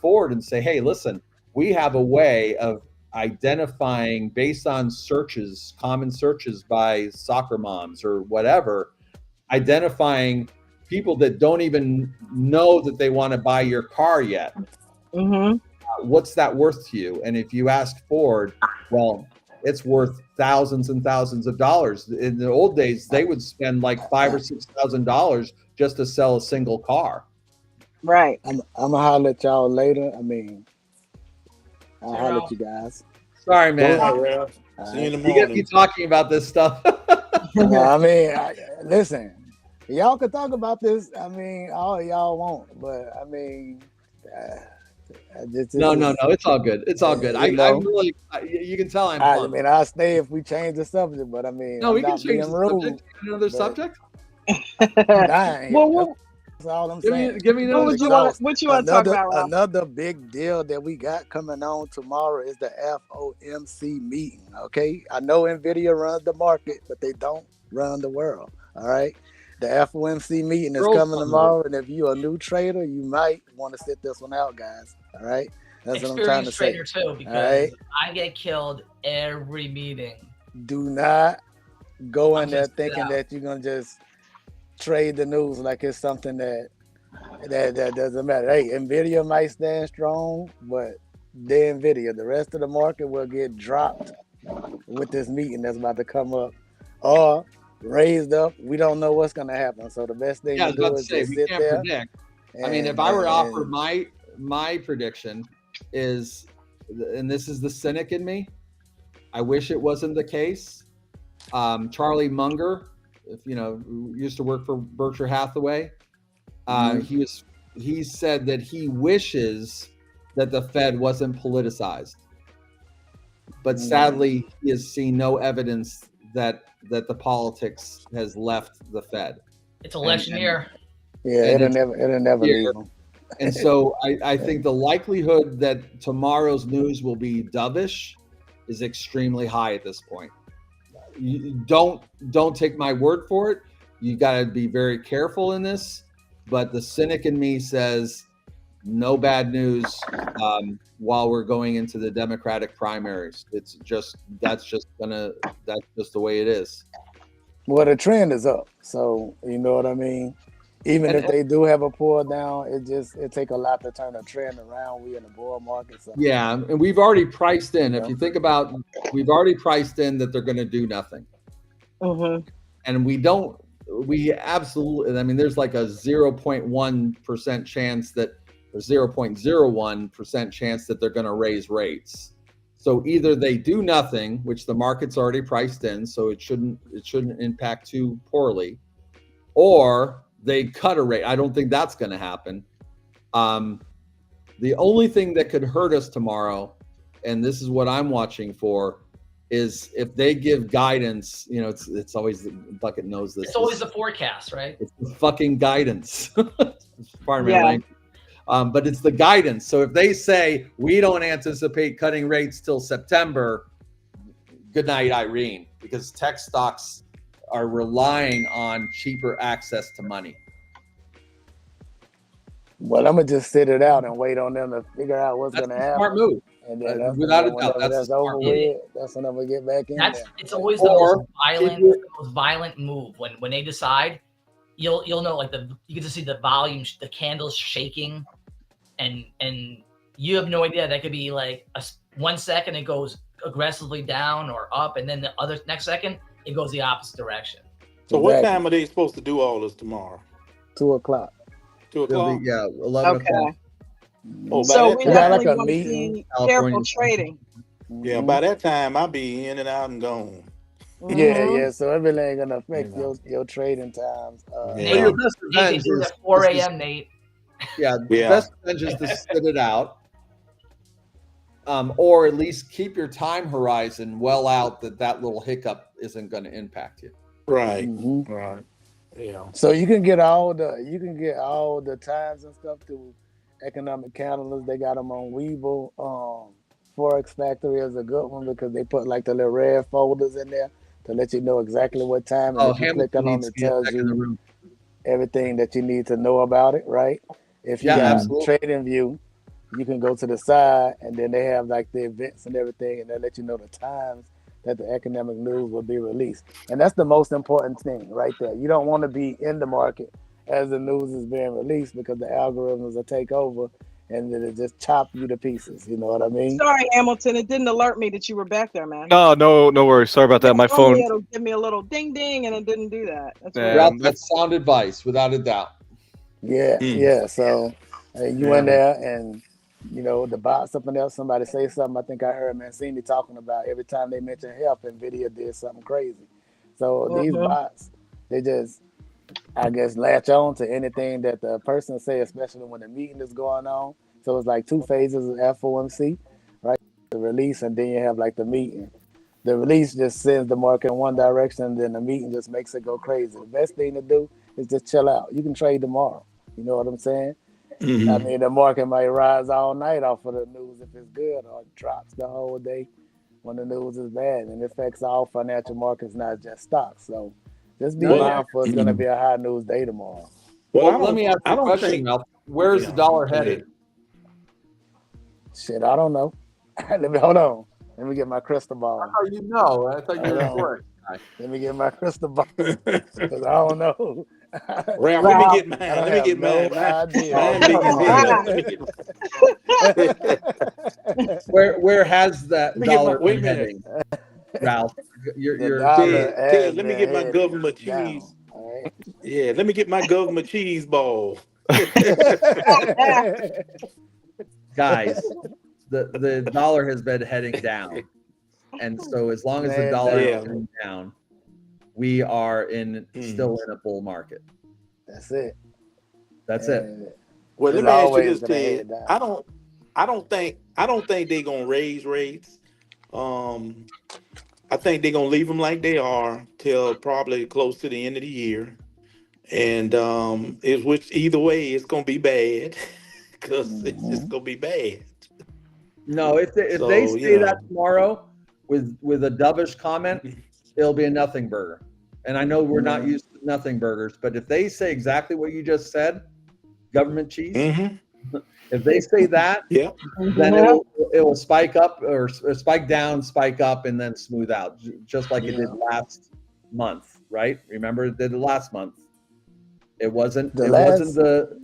Ford and say, hey, listen, we have a way of identifying based on searches, common searches by soccer moms or whatever, identifying people that don't even know that they want to buy your car yet. What's that worth to you? And if you ask Ford, well, it's worth thousands and thousands of dollars. In the old days, they would spend like $5,000 or $6,000 just to sell a single car. Right. I'm gonna holler at y'all later. I mean, I'll holler at you guys. Sorry, man. See you in the You get morning. me talking about this stuff. I mean, listen, y'all can talk about this. I mean, all y'all want, but I mean, No, it's all good. It's all good. I'm really, you can tell I'm pumped. I mean, I'll stay if we change the subject, but I mean, no, I'm we can not change being the rude, subject. Another subject? Dying. Well, that's all I'm saying. Give me another what you subject. want to talk about, Ralph? Another big deal that we got coming on tomorrow is the FOMC meeting. Okay, I know Nvidia runs the market, but they don't run the world. All right, the FOMC meeting is coming tomorrow, and if you're a new trader, you might want to sit this one out, guys. All right, that's what I'm trying to say. Trader too, because I get killed every meeting. Do not go in there thinking that you're gonna just trade the news like it's something that doesn't matter. Hey, Nvidia might stand strong, but the Nvidia, the rest of the market will get dropped with this meeting that's about to come up, or raised up. We don't know what's gonna happen. So the best thing to do is just sit there. Predict. I mean, if I were to offer my prediction is, and this is the cynic in me, I wish it wasn't the case. Charlie Munger, if you know, who used to work for Berkshire Hathaway, he said that he wishes that the Fed wasn't politicized, but sadly he has seen no evidence that the politics has left the Fed. It's election year. Yeah, it'll never leave them. And so I think the likelihood that tomorrow's news will be dovish is extremely high at this point. You don't take my word for it. You got to be very careful in this. But the cynic in me says no bad news while we're going into the Democratic primaries. That's just the way it is. Well, the trend is up, so you know what I mean. Even if they do have a pull down, it take a lot to turn a trend around. We in a bull market. So. Yeah, and we've already priced in. If you think about, we've already priced in that they're going to do nothing. And we absolutely. I mean, there's like a 0.1% chance that, or 0.01% chance that they're going to raise rates. So either they do nothing, which the market's already priced in, so it shouldn't impact too poorly, or they cut a rate. I don't think that's going to happen. The only thing that could hurt us tomorrow, and this is what I'm watching for, is if they give guidance. You know, it's always, Bucket knows this. It's always the forecast, right? It's the fucking guidance. Pardon my language. But it's the guidance. So if they say we don't anticipate cutting rates till September, good night, Irene, because tech stocks are relying on cheaper access to money. Well, I'm gonna just sit it out and wait on them to figure out what's gonna happen. Smart move. And then without a doubt, that's over with. That's when I'm gonna get back in. It's always the most violent move when they decide. You'll know, like you get to see the volume, the candles shaking, and you have no idea. That could be like 1 second it goes aggressively down or up, and then the other next second it goes the opposite direction. So what time are they supposed to do all this tomorrow? 2 o'clock. 2 o'clock. Yeah, 11 o'clock. Oh, so we definitely like a gonna meeting. be careful trading. Yeah, by that time I'll be in and out and gone. Yeah. So everything ain't gonna affect your trading times. Nate, your best revenge is at 4 a.m. Nate. Yeah, the best revenge is to sit it out, or at least keep your time horizon well out that little hiccup isn't going to impact you. Right. Right. Yeah. So you can get all the times and stuff through economic calendars. They got them on Webull. Forex Factory is a good one because they put like the little red folders in there to let you know exactly what time. And Oh, if you click Hamilton on needs it, to get tells back in the you room. everything that you need to know about it, right? If you Yeah, got absolutely. Trading View, you can go to the side and then they have like the events and everything, and they let you know the times that the economic news will be released. And that's the most important thing right there. You don't want to be in the market as the news is being released because the algorithms will take over and then it just chop you to pieces. You know what I mean? Sorry, Hamilton. It didn't alert me that you were back there, man. No worries. Sorry about that. My Normally phone. it'll give me a little ding ding, and it didn't do that. That's Yeah, weird. Ralph, that's sound advice, without a doubt. Yeah, yeah. So you in Yeah. there and the bot something else, somebody say something. I think I heard Mancini talking about every time they mention health, Nvidia did something crazy. So these Mhm. bots, they just I guess latch on to anything that the person say, especially when the meeting is going on. So it's like two phases of FOMC, right? The release and then you have like the meeting. The release just sends the market in one direction, and then the meeting just makes it go crazy. The best thing to do is just chill out. You can trade tomorrow. You know what I'm saying? I mean, the market might rise all night off of the news if it's good, or it drops the whole day when the news is bad, and it affects all financial markets, not just stocks. So just be Well, mindful. It's going to be a high news day tomorrow. Well, let me ask I you a don't question, think. Ralph. Where is Yeah, the dollar go ahead. headed? Shit, I don't know. Let me hold on. Let me get my crystal I ball. thought you know. I thought you were a Hold on. forex guy. Let me get my crystal ball because I don't know. Ralph, let me Wow. get mine. I don't Let me have get no mine. idea. Mine big as hell. Let me get. Where has that Let me get my. dollar Wait a been minute, heading, Ralph? The You're dollar Ted. has Let me been get my headed government down. cheese. All Yeah, let me get my government cheese ball. right. guys. The dollar has been heading down, and so as long as the Man dollar is Yeah. down. heading down, we are still in a bull market. That's it. That's it. And Well, let it's me ask you always this, gonna Ted. head down. I don't think they're gonna raise rates. Um, I think they're gonna leave them like they are till probably close to the end of the year. And it's which either way it's gonna be bad because it's just Mm-hmm. gonna be bad. No, if they So say that tomorrow with a dovish comment, it'll be a nothing burger. And I know we're not used to nothing burgers, but if they say exactly what you just said, government cheese, Mm-hmm. if they say that, Yeah. then it will spike up or spike down, spike up, and then smooth out, just like it did last month, right? Remember it did it last month. It wasn't The the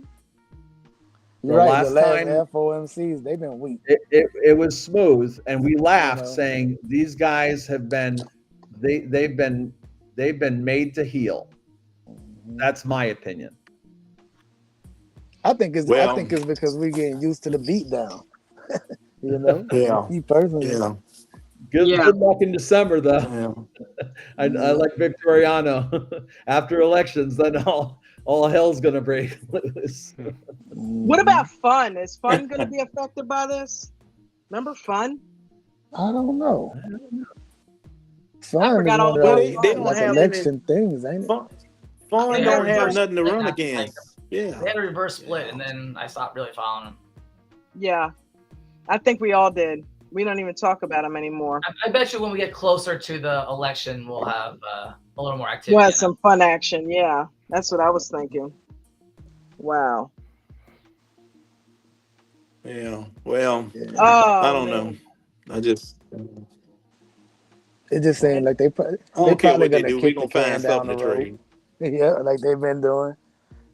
you're right. The last last time. FOMCs, they've been weak. It was smooth, and we laughed, know. saying these guys have been they've been made to heal. That's my opinion. I think it's Well, because we're getting used to the beat down. You know, yeah. me personally. Yeah. Good luck in December, though. Yeah. I like Victoriano. After elections, then all hell's gonna break loose. What about fun? Is fun going to be affected by this? Remember fun? I don't know. I Fun is forgot all one of Well, about those they fun. don't like have any election things, ain't it? fun. They Fun had a don't have reverse nothing to split run last night. against. Yeah. They had a reverse split, and then I stopped really following them. Yeah, I think we all did. We don't even talk about them anymore. I bet you when we get closer to the election, we'll have a little more activity. We'll have some fun action. Yeah, that's what I was thinking. Wow. Yeah. Well, Oh, I don't man. know. I just It just seemed like I they don't care probably what they gonna do. We're kick the gonna find can down something the to road. trade. Yeah, like they've been doing.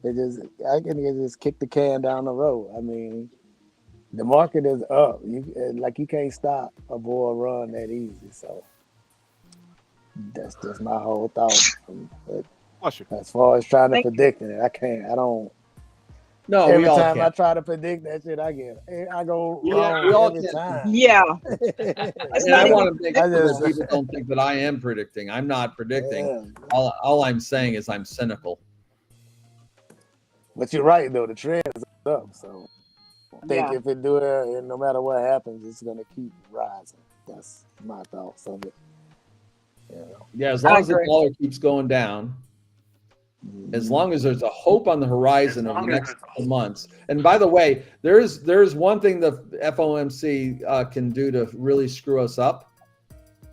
I can just kick the can down the road. I mean, the market is up. You can't stop a bull run that easy. So that's just my whole thought. But as far as trying to Thank you. predict it, I can't. I don't. No, we Every all time I can. try to predict that shit, I go Yeah, wrong we all every can. time. Yeah. It's And I not even want to make I sure just that people don't think that I am predicting. I'm not predicting. yeah. All I'm saying is I'm cynical. But you're right though. The trend is up. So I think Yeah. if it do it, and no matter what happens, it's gonna keep rising. That's my thoughts of it. You know. Yeah, as I long as the agree. dollar keeps going down, As long as there's a hope on the horizon over the next couple months. And by the way, there's one thing the FOMC can do to really screw us up,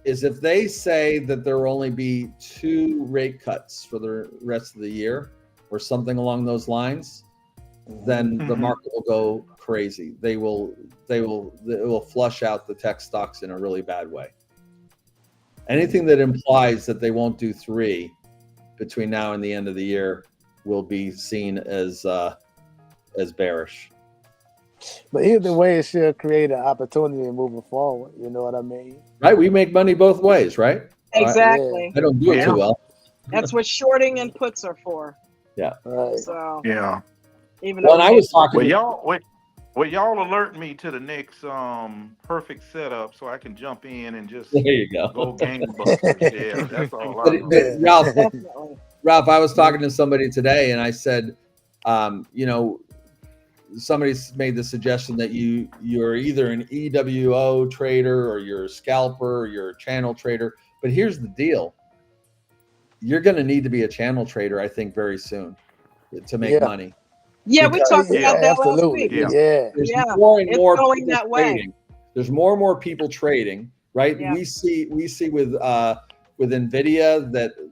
is if they say that there will only be 2 rate cuts for the rest of the year or something along those lines, then the market will go crazy. It will flush out the tech stocks in a really bad way. Anything that implies that they won't do 3 between now and the end of the year will be seen as bearish. But either way, it should create an opportunity moving forward. You know what I mean? Right? We make money both ways, right? Exactly. I don't do it too well. That's what shorting and puts are for. Yeah. Right. So Yeah. even Well, though and I was talking. Well, y'all alert me to the next perfect setup so I can jump in and just There you go. go gangbusters. Yeah, that's all I know. But Ralph, definitely. Ralph, I was talking to somebody today, and I said, somebody's made the suggestion that you're either an EWO trader or you're a scalper or you're a channel trader. But here's the deal: you're going to need to be a channel trader, I think, very soon to make money. Yeah, we talked about that absolutely. last week. There's Yeah, more and it's more going people that way. trading. There's more and more people trading, right? Yeah. We see with Nvidia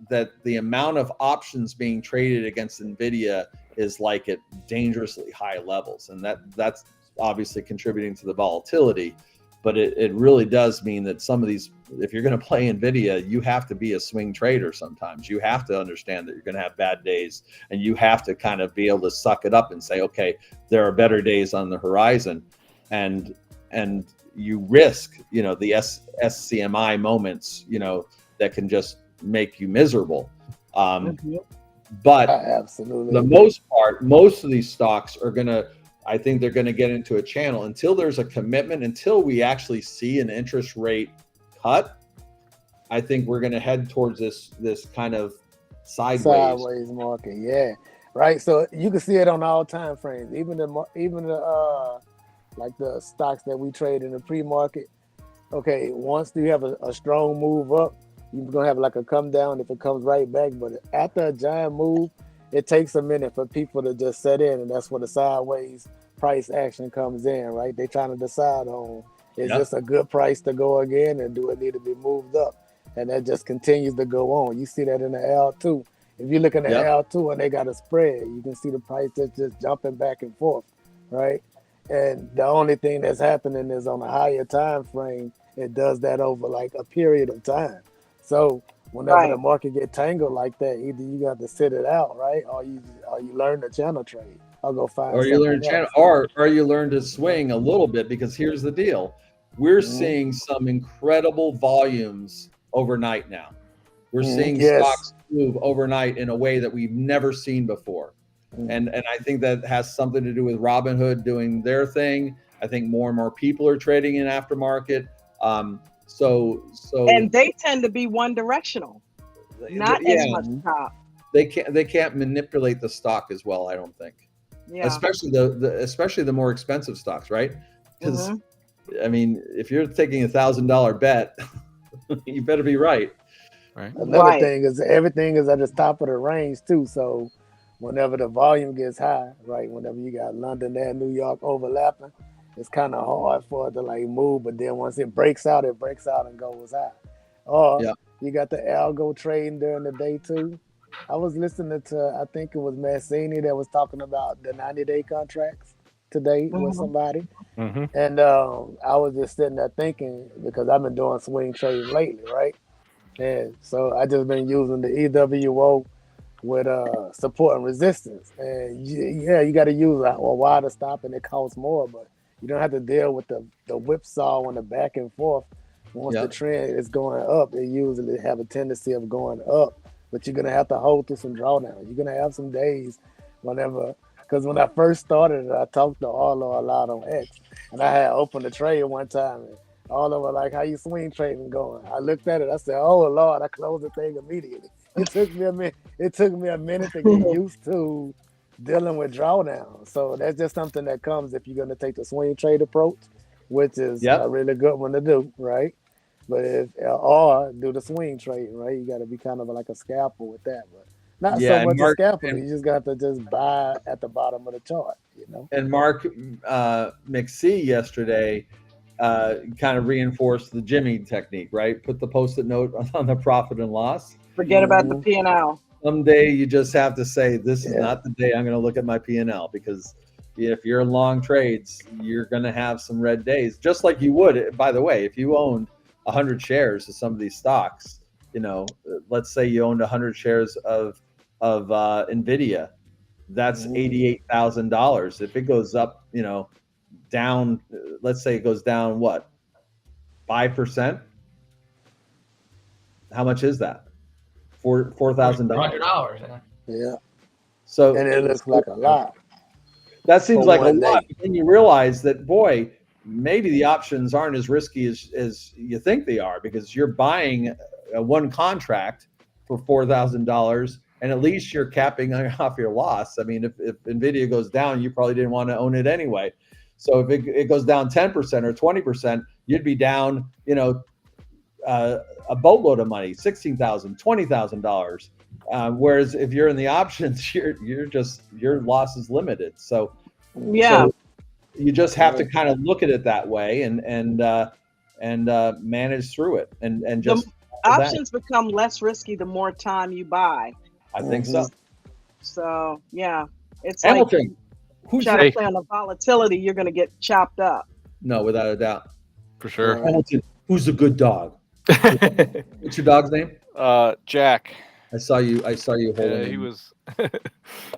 that the amount of options being traded against Nvidia is like at dangerously high levels, and that's obviously contributing to the volatility. But it really does mean that some of these, if you're going to play Nvidia, you have to be a swing trader sometimes. You have to understand that you're going to have bad days, and you have to kind of be able to suck it up and say, okay, there are better days on the horizon, and you risk, the SCMI moments, that can just make you miserable. But absolutely, the most part, most of these stocks are I think they're going to get into a channel until there's a commitment, until we actually see an interest rate cut. I think we're going to head towards this kind of sideways market. Yeah, right. So you can see it on all time frames, even the like the stocks that we trade in the pre-market. Okay, once you have a strong move up, you're gonna have like a come down if it comes right back. But after a giant move, it takes a minute for people to just set in, and that's where the sideways price action comes in, right? They're trying to decide on, is this a good price to go again, and do it need to be moved up? And that just continues to go on. You see that in the L2. If you look in the L2 and they got a spread, you can see the price that's just jumping back and forth, right? And the only thing that's happening is on a higher time frame, it does that over like a period of time. So whenever the market get tangled like that, either you got to sit it out, right, or you learn the channel trade. I'll go find. Or you learn channel, or you learn to swing a little bit, because here's the deal: we're seeing some incredible volumes overnight now. We're seeing stocks move overnight in a way that we've never seen before, and I think that has something to do with Robinhood doing their thing. I think more and more people are trading in aftermarket. So and they tend to be one directional, not as much top. They can't manipulate the stock as well, I don't think. Yeah. Especially the more expensive stocks, right? Because I mean, if you're taking $1,000 bet, you better be right. Right. Another thing is everything is at the top of the range too. So whenever the volume gets high, right? Whenever you got London and New York overlapping, it's kind of hard for it to like move. But then once it breaks out and goes high. Or you got the algo trading during the day too. I was listening to, I think it was Massini that was talking about the 90-day contracts today with somebody. And I was just sitting there thinking, because I've been doing swing trading lately, right? And so I just been using the EWO with support and resistance. And you got to use a wider stop, and it costs more, but you don't have to deal with the whipsaw on the back and forth. Once the trend is going up, it usually have a tendency of going up. But you're going to have to hold through some drawdowns. You're going to have some days because when I first started, I talked to Arlo a lot on X. And I had opened a trade one time. And Arlo was like, how you swing trading going? I looked at it. I said, oh, Lord, I closed the thing immediately. It took me a minute to get used to dealing with drawdowns. So that's just something that comes if you're going to take the swing trade approach, which is a really good one to do, right? But or do the swing trade, right? You got to be kind of like a scalper with that. But Not Yeah, so and much Mark- a scalper. You just got to just buy at the bottom of the chart, you know. And Mark McSee yesterday kind of reinforced the Jimmy technique, right? Put the post-it note on the profit and loss. Forget about the P&L. Someday you just have to say, this is Yeah. not the day I'm going to look at my P&L, because if you're in long trades, you're going to have some red days, just like you would, by the way, if you owned 100 shares of some of these stocks. You know, let's say you owned 100 shares of NVIDIA. That's $88,000. If it goes up, you know, down, let's say it goes down what, 5%? How much is that? $4,000. $100. Yeah. So And it looks like a lot. that seems for like a one lot. day. But then you realize that, boy, maybe the options aren't as risky as you think they are, because you're buying one contract for $4,000, and at least you're capping off your loss. I mean, if NVIDIA goes down, you probably didn't want to own it anyway. So if it goes down 10% or 20%, you'd be down, you know, a boatload of money, $16,000, $20,000. Whereas if you're in the options, your loss is limited. So Yeah. so you just have to kind of look at it that way and manage through it and just Options become less risky the more time you buy. I think so. So yeah, it's Hamilton, like who's trying to play on the volatility, you're going to get chopped up. No, without a doubt. For sure. Hamilton, who's a good dog? What's your dog's name? Jack. I saw you holding Yeah, he him. was.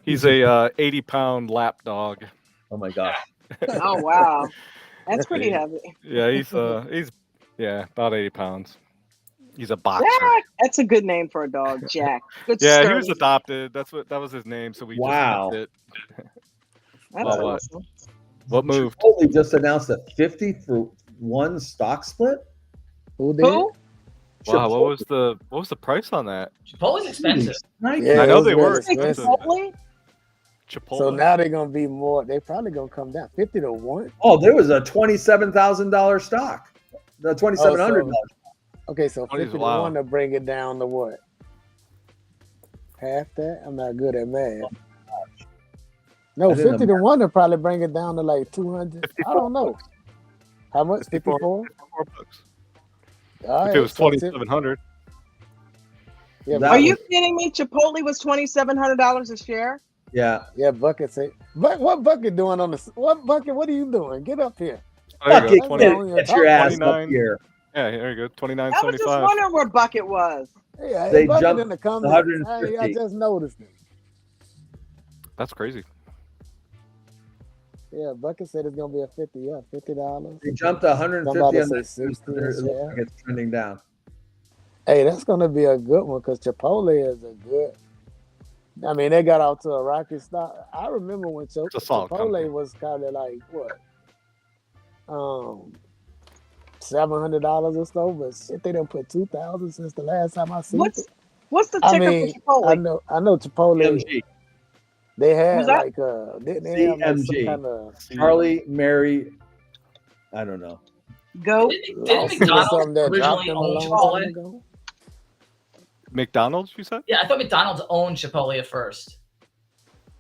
He's a 80-pound lap dog. Oh my gosh. Oh wow, that's pretty heavy. Yeah, he's about 80 pounds. He's a boxer. Jack, that's a good name for a dog, Jack. Good Yeah, he sturdy. was adopted. That was his name. So we Wow. just kept it. That's Well, what? awesome. What moved? Chipotle just announced a 50-for-1 stock split. Who did? Who? Wow, what was the price on that? Chipotle's expensive. Yeah, I know it was they were really expensive. Chipotle? Chipotle. So now they're gonna be more. They probably gonna come down 50-1. Oh, there was a $27,000 stock. The $2,700. Okay, so 20 is 50-1 wild. to bring it down to what? Half that? I'm not good at math. No, I didn't 50-1 to probably bring it down to like 200. I don't know. How much? 54? $54. All If right, it was so 2,700. Yeah, That Are was- you kidding me? Chipotle was $2,700 a share. Yeah. yeah, Bucket say. But what Bucket doing on the? What Bucket? What are you doing? Get up here. There Bucket, you That's go. the 20, only get your ass up 29. here. yeah, there you go. I was just 29.75. wondering where Bucket was. Yeah, They Bucket jumped in the comments. 150. I just noticed it. That's crazy. Yeah, Bucket said it's gonna be a $50. They jumped 150 Somebody on say that. 16 It looks share. like it's trending down. Hey, that's gonna be a good one because Chipotle is a good. I mean, they got out to a rocky start. I remember when It's a solid company. Chipotle was kind of like what, $700 or so, but shit, they done put 2,000 since the last time I seen it. What's the I ticker mean, for I Chipotle? know Chipotle. CMG. They had Who's that? like didn't they have like some CMG. kind of Charlie, Mary, I don't know. Go. Didn't lawsuit or McDonald's something that dropped originally them a own long time Chipotle? ago? McDonald's, you said? Yeah, I thought McDonald's owned Chipotle at first.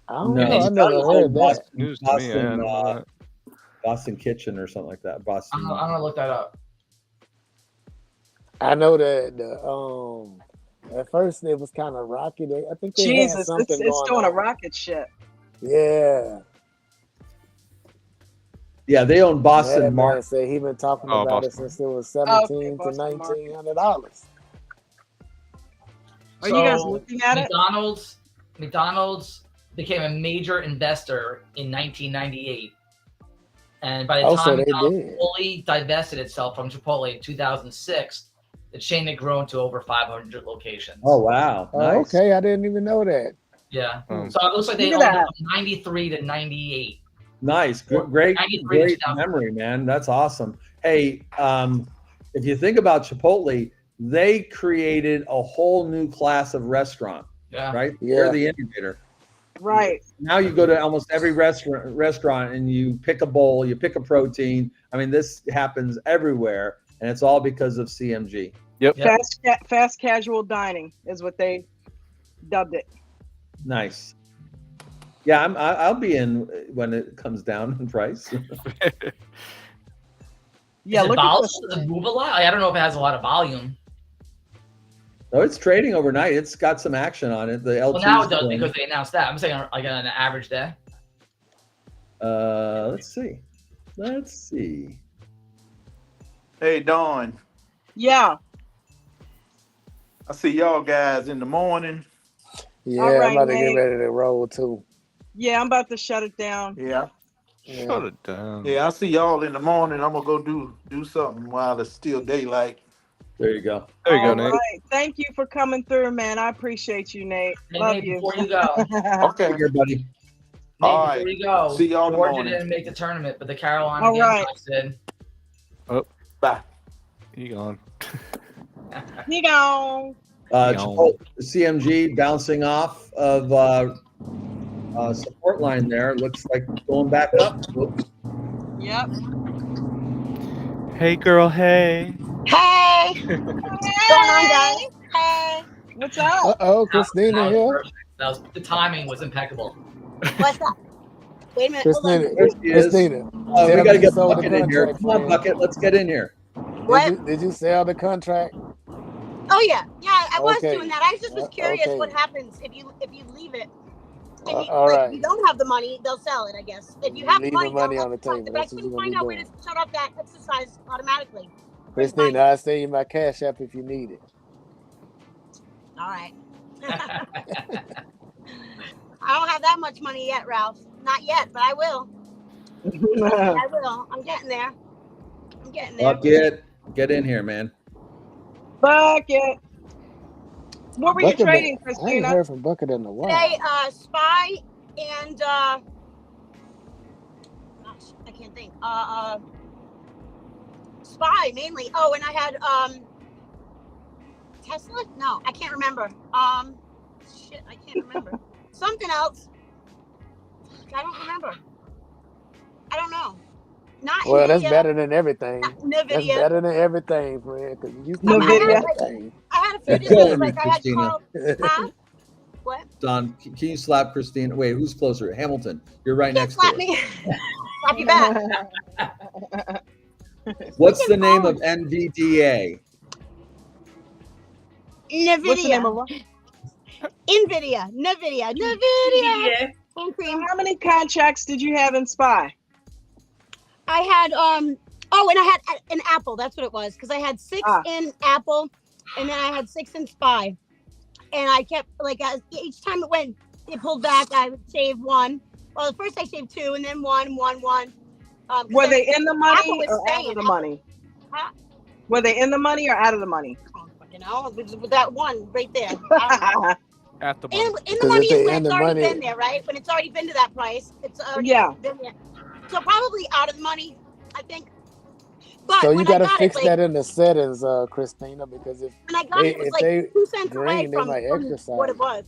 I don't No, know. I never McDonald's heard that. Boston, News to me. I Boston, don't know that. Boston Kitchen or something like that. Boston. I'm gonna look that up. I know that at first it was kind of rocky. I think they had Jesus, something it's going doing a on. rocket ship. Yeah. Yeah, they own That Boston man Market. said he been talking Oh, about it Boston. since it was Okay, $1,700 to Boston Market. $1,900. Are you guys So, looking at it? McDonald's became a major investor in 1998. And by the Oh, so time they McDonald's did. fully divested itself from Chipotle in 2006, the chain had grown to over 500 locations. Oh wow, Oh, nice. okay, I didn't even know that. Yeah. Um, So it looks like they Look at owned it that. from 93 to 98. Nice, great 93 to great 2000. memory, man. That's awesome. Hey, if you think about Chipotle, they created a whole new class of restaurant, Yeah. right? Yeah. They're the innovator. Right. Now you go to almost every restaurant and you pick a bowl, you pick a protein. I mean, this happens everywhere, and it's all because of CMG. Yep. Yep. Fast casual dining is what they dubbed it. Nice. Yeah, I'll be in when it comes down in price. Yeah, Is it look at volatile? this. Does it move a lot? I don't know if it has a lot of volume. No, it's trading overnight. It's got some action on it. The LT. Well, now it does because they announced that. I'm saying like on an average day. Let's see. Hey, Dawn, Yeah. I see y'all guys in the morning. Yeah, All right, I'm about to get Nate. ready to roll too. Yeah, I'm about to shut it down. Yeah. Shut it down. Yeah, I see y'all in the morning. I'm gonna go do something while it's still daylight. There you go. There you go, All Nate. right. Thank you for coming through, man. I appreciate you, Nate. Hey, Love Nate, you. before you go, Okay. Take care, buddy. Nate, All before right. you go, See y'all in the Georgia morning. didn't make the tournament, but the Carolina All right. Gamecocks did. Bye. You gone. He gone. CMG bouncing off of support line there. Looks like going back up. Whoops. Yep. Hey, girl. Hey. Hey, what's going on, guys? Hey, What's up? Uh-oh, Christina That was here. perfect. The timing was impeccable. what's up? Wait a minute, hold Christina, on. There she is. Christina. We tell got me to you get sold the Bucket in here. contract, Come on, friend. Bucket. Let's get in here. What? Did you sell the contract? Oh yeah, I was Okay. doing that. I just was curious okay. what happens if you leave it. And all like, right. if you don't have the money, they'll sell it, I guess. If you have Leave money, the money they'll on the sell it. table. But I That's what couldn't you're gonna find be out where to doing. shut off that exercise automatically. Christina, I'll send you my cash app if you need it. All right. I don't have that much money yet, Ralph. Not yet, but I will. I will. I'm getting there. Bucket, get in here, man. Bucket. What were you Bucket been- trading, I ain't Christina? heard from Bucket in a while. Today, Spy and gosh, I can't think. Spy mainly. Oh, and I had Tesla? No, I can't remember. Shit, I can't remember. Something else. I don't remember. I don't know. Not Well, that's NVIDIA, better than everything. not That's NVIDIA. better than everything, friend. Because you used to No, be I in had, everything. I had a few You're different, killing me, like I had Christina. Carl. Huh? What? Don, can you slap Christina? Wait, who's closer? Hamilton. You're right You can't next to slap her. me. Slap you back. What's the name of NVDA? What's the name of NVIDIA. what? NVIDIA. Yeah. Hand cream. How many contracts did you have in Spy? I had and I had an Apple. That's what it was, because I had 6 in Apple, and then I had 6 in Spy, and I kept each time it pulled back, I would save 1. Well, at first I saved 2, and then 1. Were they in the money Apple was or out staying. of the money? Huh? Were they in the money or out of the money? You know, with that 1 right there. I don't know. At the moment. In the Because money if they is when in it's the already money- been there, right? When it's already been to that price, it's already Yeah. been there. So probably out of the money, I think. But So you when got to I got fix it, that in the settings, Christina, because if when I got it, it was if like they 2 cents away green, they from might what exercise. it was.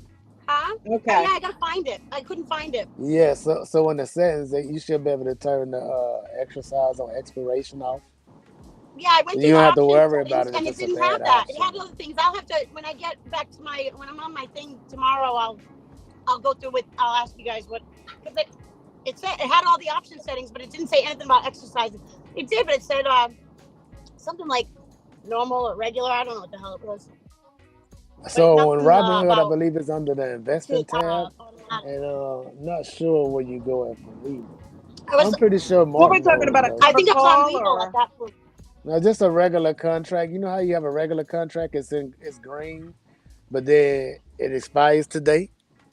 Huh? Okay. Yeah, I gotta find it. I couldn't find it. Yeah, so in the settings, you should be able to turn the exercise on expiration off. Yeah, I went You through don't the have to options worry settings, about it and if it it's a didn't bad have that. It option. had other things. I'll have to when I get back to when I'm on my thing tomorrow. I'll go through it. I'll ask you guys what, because it said it had all the option settings, but it didn't say anything about exercising. It did, but it said something like normal or regular. I don't know what the hell it was. So on nothing, Robinhood, I about- believe it's under the investing tab, automatic. and not sure where you go at for Weeble. I was- I'm pretty sure What Mark we're talking knows, about, a though. I think I was on call Weeble or- at that point. No, just a regular contract. You know how you have a regular contract? It's green, but then it expires today.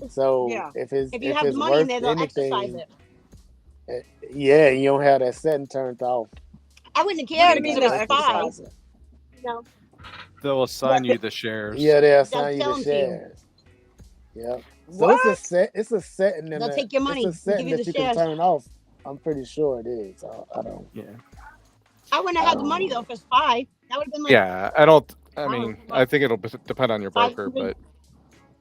So Yeah. if it's If you have the it's money in worth there, they'll exercise anything, it. yeah, you don't have that setting turned off. I wouldn't What care do you mean because it they'll was Spy. exercise it? No. They'll assign you the shares. Yeah, they assign you tell the 'em to you. shares. Yeah. So it's a setting. They'll take your money It's a and setting give you that the you can shares. turn off. I'm pretty sure it is. I don't. Yeah. I wouldn't have had the money though for Spy. That would have been like Yeah. I don't. I don't mean, know. I think it'll depend on your broker, 500.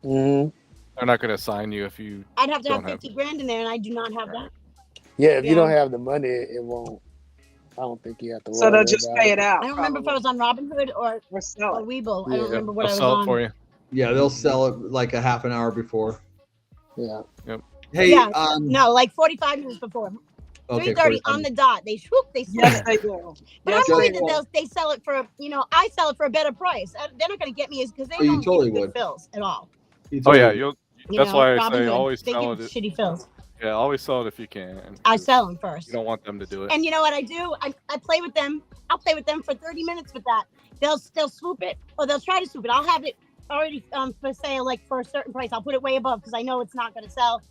but Mm-hmm. they're not going to assign you if you. I'd have to have Don't have 50 grand in there, and I do not have that. Yeah, if you Yeah. don't have the money, it won't. I don't think you have to worry So they'll just about pay it out. I don't remember if I was on Robinhood or sell it. Weeble. I Yeah. don't remember what They'll I was sell on. it for you. Yeah, they'll sell it like a half an hour before. Yeah. Hey, Yeah, no, like 45 minutes before. okay, 3:30 on the dot. They swoop. They sell Yes, it. they do. But Yes, I'm they worried do. that they sell it for, I sell it for a better price. They're not going to get me because they Oh, you don't totally give good would. fills at all. You Oh totally yeah, would. you'll. You That's know, why I Robin say Hood, always they sell give it. shitty fills. Yeah, always sell it if you can. I 'cause sell them You first. don't want them to do it. And you know what I do? I play with them. I'll play with them for 30 minutes with that. They'll swoop it, or they'll try to swoop it. I'll have it already for sale, like for a certain price. I'll put it way above because I know it's not going to sell.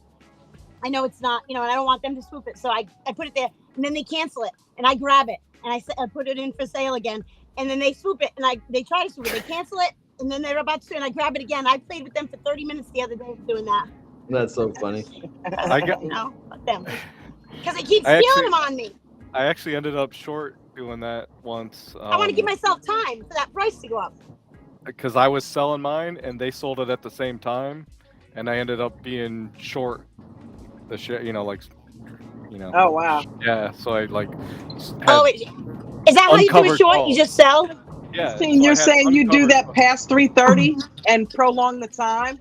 I know it's not, and I don't want them to swoop it. So I put it there, and then they cancel it, and I grab it, and I put it in for sale again, and then they swoop it, and they try to swoop it, they cancel it, and then they're about to, and I grab it again. I played with them for 30 minutes the other day doing that. That's so funny. I got. Fuck them, because they keep I stealing actually, them on me. I actually ended up short doing that once. I want to give myself time for that price to go up. Because I was selling mine and they sold it at the same time, and I ended up being short the shit. Oh wow. Yeah, so I like. Oh, is that how you do a uncovered short? calls. You just sell? Yeah. See, so I you're had saying you do uncovered that calls. past 3:30 and prolong the time?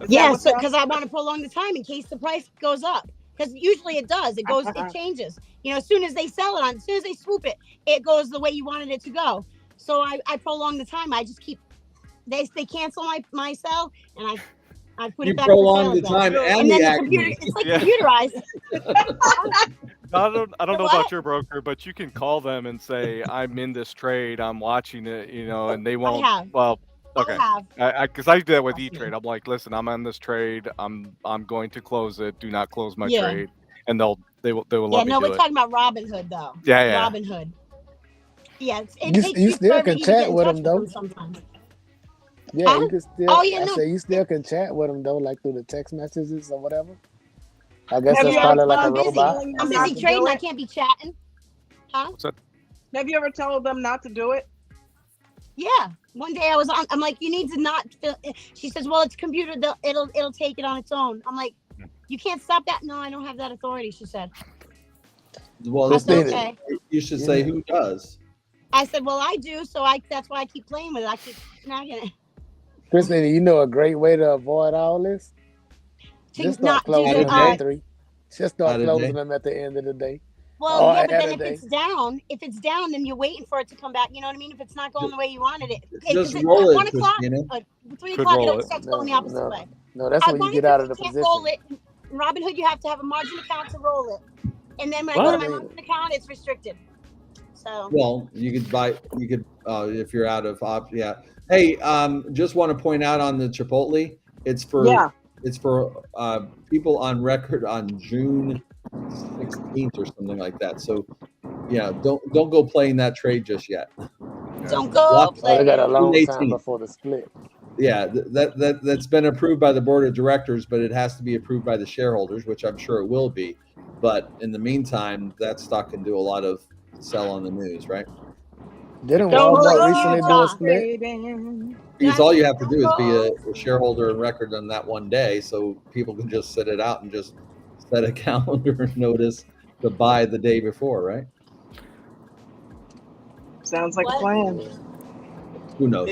Yeah, so because I want to prolong the time in case the price goes up. Because usually it does. It changes. As soon as they sell it as soon as they swoop it, it goes the way you wanted it to go. So I prolong the time. I just keep. They cancel my sell, and I put it back. You prolong the time and the then action. it's like computerized. I don't know about your broker, but you can call them and say, I'm in this trade, I'm watching it, and they won't. have. Well, okay. I Because I did that with E-Trade. I'm like, listen, I'm on this trade. I'm going to close it. Do not close my trade. And they will let me do we're it. talking about Robin Hood though. Yeah. Robin Hood. Yeah, you still can chat with them though. Sometimes. Yeah, you can still. I say you still can chat with them though, like through the text messages or whatever. I guess Have that's you probably ever like a told them robot. I'm busy trading. I can't be chatting. Huh? What's that? Have you ever told them not to do it? Yeah. One day I was on. I'm like, you need to not. She says, well, it's computer. It'll take it on its own. I'm like, you can't stop that. No, I don't have that authority. She said. Well, that's okay. You should say who does. I said, well, I do. So that's why I keep playing with it. I keep snagging it. Christina, you know a great way to avoid all this? Just start closing them at 3. Just start closing them at the end of the day. Well, yeah, but then if it's down, then you're waiting for it to come back. You know what I mean? If it's not going the way you wanted it, just roll it. 1 o'clock, 3 o'clock, it starts going the opposite way. No, that's when you get out of the position. Roll it. In Robinhood, you have to have a margin account to roll it, and then when I go to my margin account, it's restricted. So. Well, you could buy. You could if you're out of option. Yeah. Hey, just want to point out on the Chipotle, it's for people on record on June 16th or something like that. So, yeah, don't go playing that trade just yet. Don't go play. I got a long time before the split. Yeah, that's been approved by the board of directors, but it has to be approved by the shareholders, which I'm sure it will be. But in the meantime, that stock can do a lot of sell on the news, right? Didn't Walmart recently do a split? Because all you have to do is be a shareholder and record on that one day, so people can just sit it out and just set a calendar notice to buy the day before, right? Sounds like a plan. Who knows?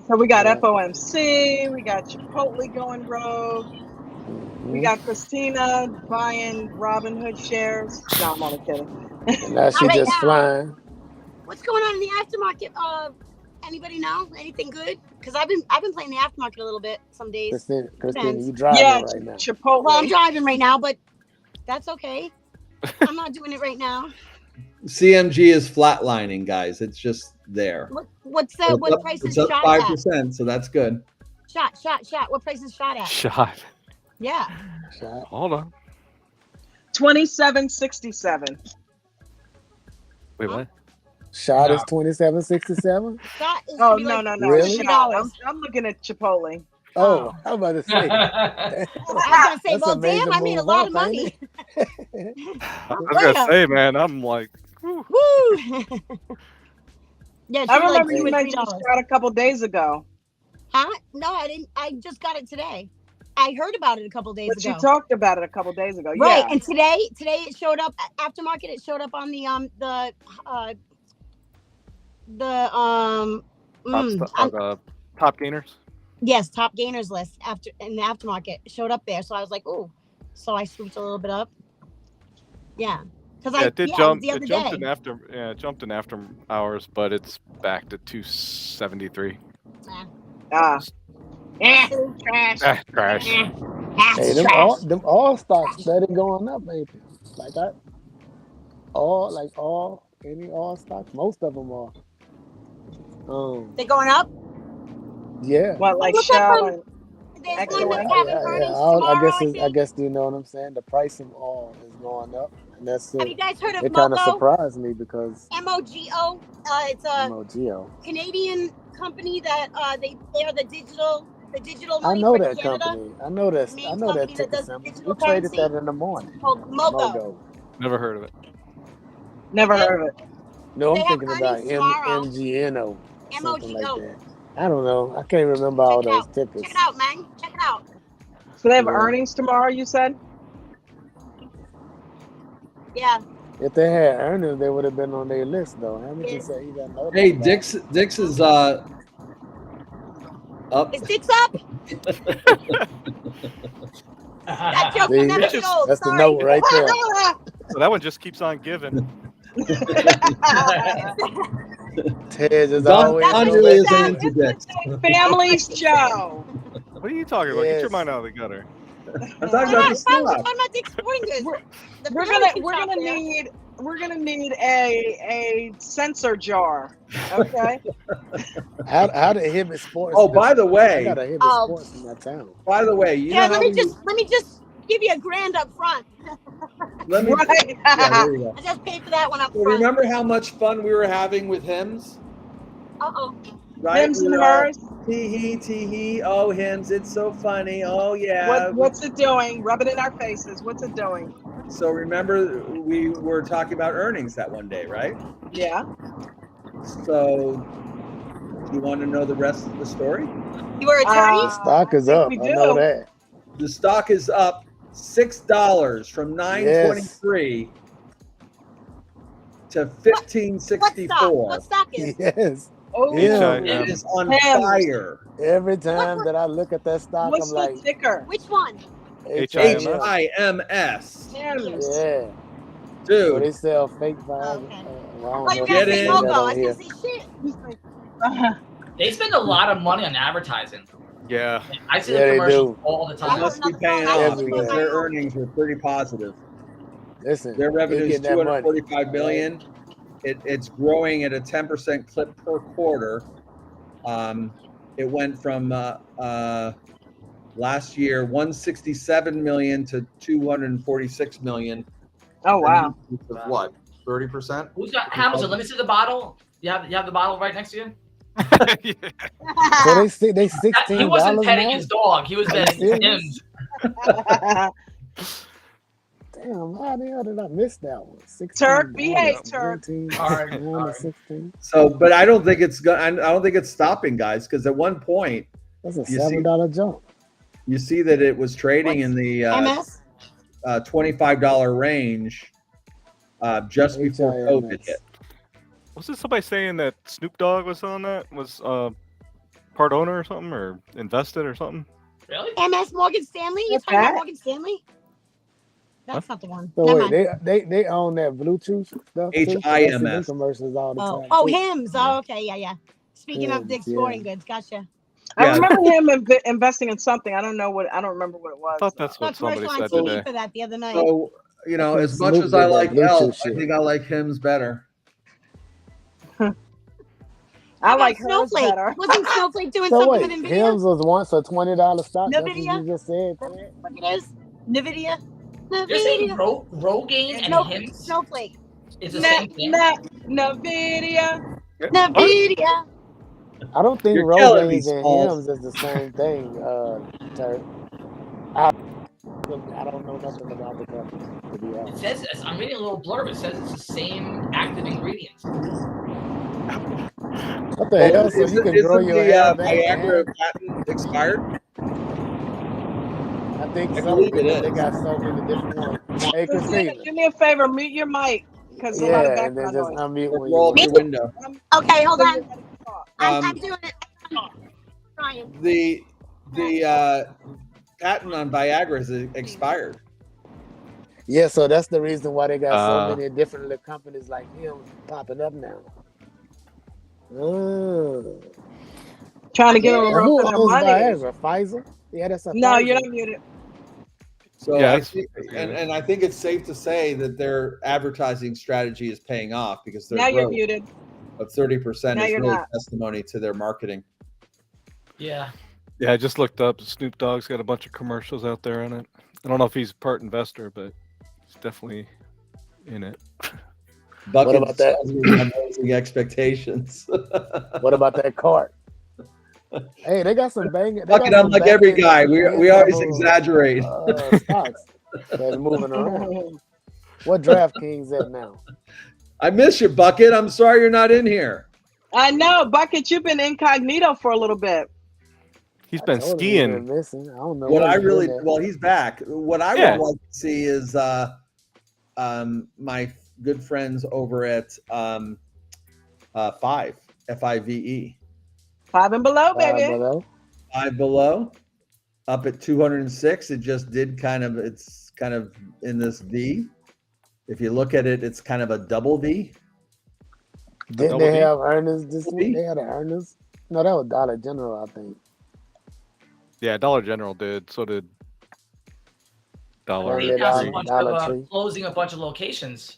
So we got FOMC, we got Chipotle going rogue, we got Christina buying Robinhood shares. No, I'm only kidding. And now she's just flying. What's going on in the aftermarket? Anybody know anything good? Because I've been playing the aftermarket a little bit some days. Christina, you driving right now? Chipotle. Well, I'm driving right now, but that's okay. I'm not doing it right now. CMG is flatlining, guys. It's just there. What's that? What price is it's up shot 5%, so that's good. Shot. What price is shot at? Shot. Yeah. Shot. Hold on. 27.67. Wait, what? Shot is 27.67. Shot is no. Really? I'm looking at Chipotle. Oh, I was about to say. I was gonna say, well, damn, I made a lot of money. I was gonna say, man, I'm like, woo. Yeah, I remember you mentioned shot a couple days ago. Huh? No, I didn't. I just got it today. I heard about it a couple days ago. But you talked about it a couple days ago, right? Yeah. And today it showed up aftermarket. It showed up on The top gainers. Yes, top gainers list after in the aftermarket showed up there. So I was like, oh. So I swooped a little bit up. Yeah. Because Yeah, it did it was jump. the other It jumped day. in after. Yeah, it jumped in after hours, but it's back to 273. Trash. Crash. Hey, them all stocks steady going up, ain't they? Like any all stocks, most of them are. They're going up. Yeah. What, like Look up Shell on. and There's one that's XOM? having earnings tomorrow. I guess you know what I'm saying. The price of all is going up, and that's Have you guys heard of it. Kind of Mogo? surprised me because MOGO. It's a MOGO. Canadian company that they are the digital I money know for that Canada. company. I know that. The I main know that company that ticker does symbol. digital We traded currency. that in the morning. Called Mogo. Never heard of it. Never heard of it. No, They I'm have thinking about earnings tomorrow. MGNO, something like MOGO. that. I don't know. I can't remember all those tickers. Check it out, man. Check it out. So they have Yeah. earnings tomorrow, you said? Yeah. If they had earnings, they would have been on their list, though. Hamilton said he got noticed. Hey, Dix is up. Is Dix up? That joke will never get old. That's the Sorry. note right there. So that one just keeps on giving. Tej is Don always really is into Dix. Family show. What are you talking about? Get your mind out of the gutter. I'm talking about the stock. I'm not Dick's Sporting Goods. We're gonna need a sensor jar. Okay. How to Hibbett Sports? Oh, by the way, I got a Hibbett Sports in my town. By the way, you know let how me just give you $1,000 up front. Let me. Right. Yeah, there you go. I just paid for that one up So front. remember how much fun we were having with hymns? Right? Hims and We were all, hers. Tee-hee, oh, hymns, it's so funny. Oh, yeah. What's it doing? Rub it in our faces. What's it doing? So remember, we were talking about earnings that one day, right? Yeah. So you want to know the rest of the story? You were attorney? The stock is up. I know that. The stock is up $6 from $9.23 to $15.64. What stock is? Yes. Oh, Yeah. It is on fire. Every time that I look at that stock, What's I'm like, the ticker? Which one? HIMS. Hims. Yeah. Dude. So they sell fake vibes. Get in. They spend a lot of money on advertising. Yeah. I see Yeah, the they commercials do. all the They time. must be paying off because their earnings were pretty positive. Listen, their revenue is getting that money. $245 billion. It's growing at a 10% clip per quarter. It went from last year 167 million to 246 million. Oh wow! What? 30%? Who's got Hamilton? Let me see the bottle. You have the bottle right next to you. So they $16. He wasn't petting more? his dog. He was petting his Hims. Damn, how the hell did I miss that one? Turk, behave, Turk. 16. So, but I don't think it's I don't think it's stopping, guys, because at one point That's a $7 jump. you see that it was trading in the $25 range just before COVID hit. Wasn't somebody saying that Snoop Dogg was on that? Was part owner or something, or invested or something? Really? MS Morgan Stanley? You talking about Morgan Stanley? That's not the one. So Never wait, mind. they own that Bluetooth stuff too? I see them commercials all the time. Oh, too. Hims. Oh, okay, yeah. Speaking of Dick's Sporting Goods, gotcha. I remember him investing in something. I don't remember what it was. I thought that's what somebody said TV today. for that the other night. So, you know, I think as much Snoop as I did that like Bluetooth Elf, I shit. think I like Hims better. I like hers Snowflake. better. Wasn't Snowflake doing So something wait, with NVIDIA? Hims was once a $20 stock. That's what NVIDIA? you just said. Look it is. NVIDIA. You're saying Rogaine and Hims Snowflake. is the same thing? NVIDIA. NVIDIA. I don't think You're killing me, Rogaines and Smalls. Hims is the same thing, Turk. I don't know nothing about the company, to be It honest. says, I'm reading a little blurb. It says it's the same active ingredients. What the hell? So you can grow your hair back? Viagra patent expired? I think I so. believe it Because they is. got so many different ones. Hey, Christina. Do me a favor, mute your mic because a lot of Yeah, and then background just noise. unmute when Roll you up your window. Okay, hold on. Um, I'm doing it. trying. the patent on Viagra is expired. Yeah, so that's the reason why they got so Uh, many different little companies like him popping up now. Oh. Trying to get them And to run who for their owns money. Viagra? Pfizer? Yeah, that's a No, Pfizer. you're not muted. So Yeah, I that's- think, that's and, good. and I think it's safe to say that their advertising strategy is paying off because their Now you're growth muted. of 30% Now is you're really not. testimony to their marketing. Yeah. Yeah, I just looked up. Snoop Dogg's got a bunch of commercials out there on it. I don't know if he's part investor, but he's definitely in it. Bucket about that? amazing expectations. What about that cart? Hey, they got some banging. Bucket, I'm like every guy. We always exaggerate. Stocks that's moving around. What DraftKings at now? I miss you, Bucket. I'm sorry you're not in here. I know, Bucket. You've been incognito for a little bit. He's been Told him he skiing. been missing. I don't know What what I he's really, doing there. well, he's back. What I Yeah. would like to see is my good friends over at Five, FIVE. 5 and below, baby. Below. Five Below, up at 206. It just did it's kind of in this V. If you look at it, it's kind of a double V. Didn't double they V? have earnings this Double week? V? They had an earnings. No, that was Dollar General, I think. Yeah, Dollar General did. So did Dollar They They announced a Tree. bunch Dollar of Tree. closing a bunch of locations.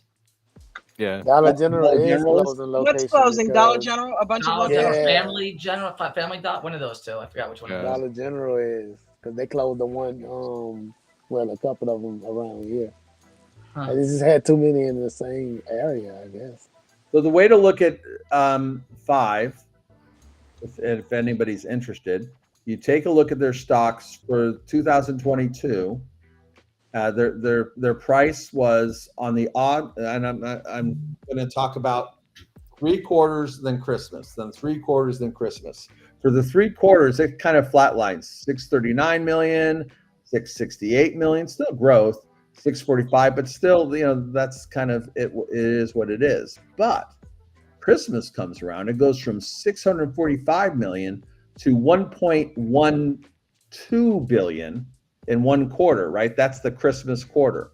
Yeah. Dollar General Dollar is General is? closing What's locations. closing? Dollar because General? A bunch Dollar of General, locations? Yeah. Family General, Family Dot, one of those two. I forgot which one. Yeah. It was. Dollar General is because they closed the one. Well, a couple of them around here. Huh. They just had too many in the same area, I guess. So the way to look at Five, if anybody's interested, you take a look at their stocks for 2022. Their price was on the odd, and I'm going to talk about 3 quarters, then Christmas, then 3 quarters, then Christmas. For the 3 quarters, it kind of flatlines: 639 million, 668 million, still growth, 645, but still, that's kind of it. It is what it is. But Christmas comes around, it goes from 645 million to 1.12 billion in 1 quarter, right? That's the Christmas quarter.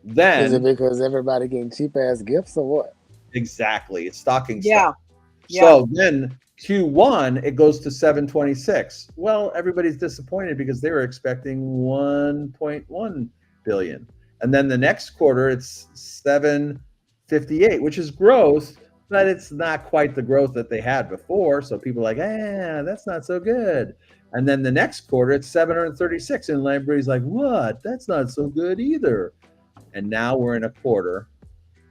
Is it Then because everybody getting cheap ass gifts or what? exactly, it's stocking Yeah. stuff. So then Q1, it goes to 726. Well, everybody's disappointed because they were expecting 1.1 billion. And then the next quarter, it's 758, which is growth, but it's not quite the growth that they had before. So people are like, that's not so good. And then the next quarter, it's 736. And everybody's like, what? That's not so good either. And now we're in a quarter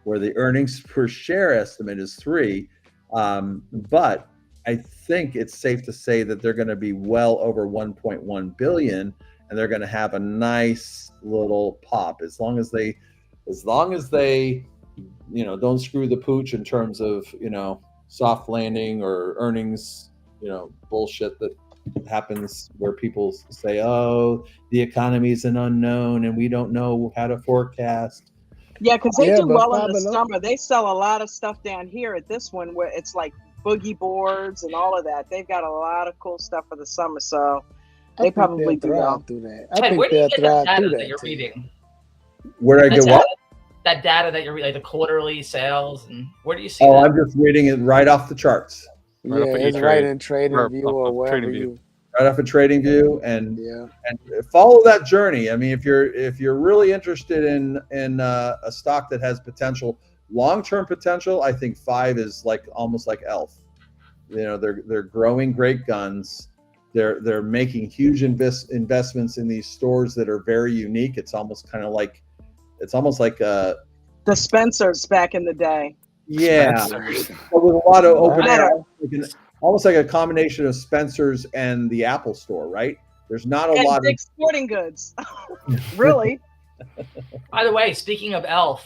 where the earnings per share estimate is 3. But I think it's safe to say that they're going to be well over 1.1 billion, and they're going to have a nice little pop as long as they don't screw the pooch in terms of soft landing or earnings bullshit that happens where people say, oh, the economy is an unknown and we don't know how to forecast. Yeah, because they do but well in the Five Below- summer. They sell a lot of stuff down here at this one where it's like boogie boards and all of that. They've got a lot of cool stuff for the summer, so I they think probably they'll do well. thrive through that. I Ted, think where do you they'll get that thrive data through that that you're too. reading? Where did I get what? That data that you're reading, like the quarterly sales, and where do you see Oh, that? I'm just reading it right off the charts, Right up Yeah, at it's E-Trade. right in Trading Or View up or of wherever Trading View. you. right off of Trading View, and Yeah. follow that journey. I mean, if you're really interested in a stock that has potential, long-term potential, I think Five is almost like Elf. They're growing great guns. They're making huge investments in these stores that are very unique. It's almost like The Spencers back in the day. yeah, Spencers. but with a lot of open Better. air, almost like a combination of Spencer's and the Apple Store, right? There's not a And lot Dick's Sporting Goods. Really? By the way, speaking of Elf,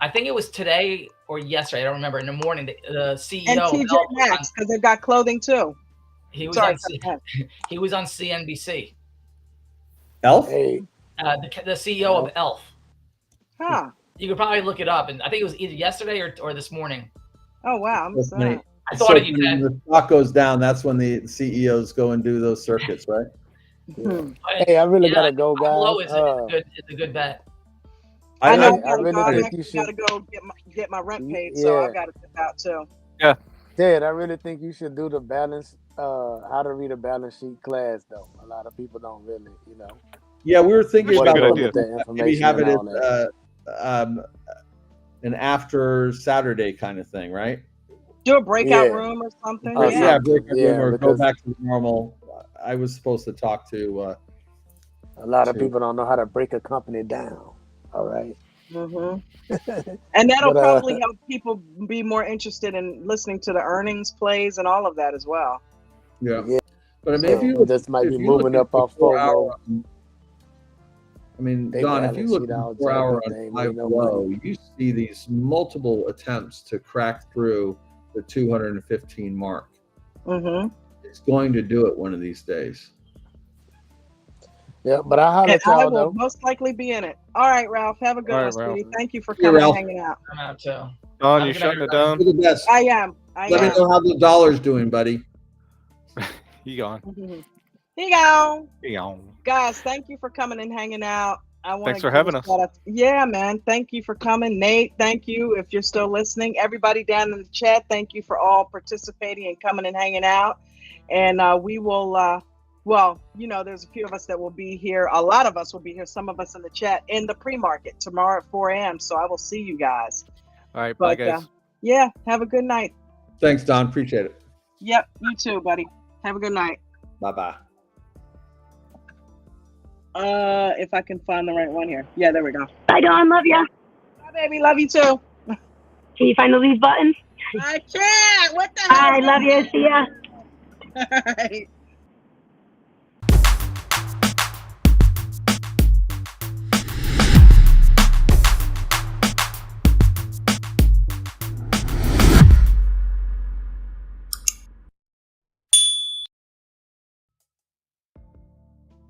I think it was today or yesterday, I don't remember, in the morning, the CEO And of TJ Elf Maxx, because they've got clothing too. he was Sorry, on he was on CNBC. Elf. Hey, The CEO of Elf. Huh. You could probably look it up, and I think it was either yesterday or this morning. Oh, wow. I missed that. I thought So you when said. the stock goes down, that's when the CEOs go and do those circuits, right? Hey, I really Yeah, gotta go, low guys. is a good bet. I know I I gotta really go. I think actually you should. gotta go get my rent paid, so Yeah, I gotta dip out too. Ted, I really think you should do the balance, how to read a balance sheet class, though. A lot of people don't really, Yeah, we were thinking What a about good go idea. get that maybe information have and it all that. as an after Saturday kind of thing, right? Do a breakout Yeah, room or something. or Yeah. Yeah, break something. a room Yeah, or go because back to normal. I was supposed to talk to a lot of people don't know how to break a company down. All right. hmm And that'll But probably help people be more interested in listening to the earnings plays and all of that as well. yeah. yeah, But I mean, so just might be moving at up the off 4 hour, FOMO. I mean, They Don, if you balance look sheet at the all 4 jacked hour up. on They ain't five made no below, money. you see these multiple attempts to crack through the 215 mark. Mm-hmm. It's going to do it one of these days. Yeah, but I holler And at I y'all will though. most likely be in it. All right, Ralph. Have a good All one, right, Ralph. sweetie. Thank you for Yeah, coming and Ralph. hanging out. I'm out too. Don, Have you a good shutting night, it down? You're the best. I am. Let me know how the dollar's doing, buddy. You gone. Here you go. Yeah. Guys, thank you for coming and hanging out. I want Thanks to for having us. Yeah, man. Thank you for coming. Nate, thank you if you're still listening. Everybody down in the chat, thank you for all participating and coming and hanging out. And we will, well, there's a few of us that will be here. A lot of us will be here. Some of us in the chat in the pre-market tomorrow at 4 a.m. So I will see you guys. All right, bye, But guys. yeah, have a good night. Thanks, Don. Appreciate it. Yep, you too, buddy. Have a good night. Bye-bye. If I can find the right one here. Yeah, there we go. Bye, Dawn. Love ya. Bye, baby. Love you too. Can you find the leave button? I can't. What the hell? I love you. See ya. All right.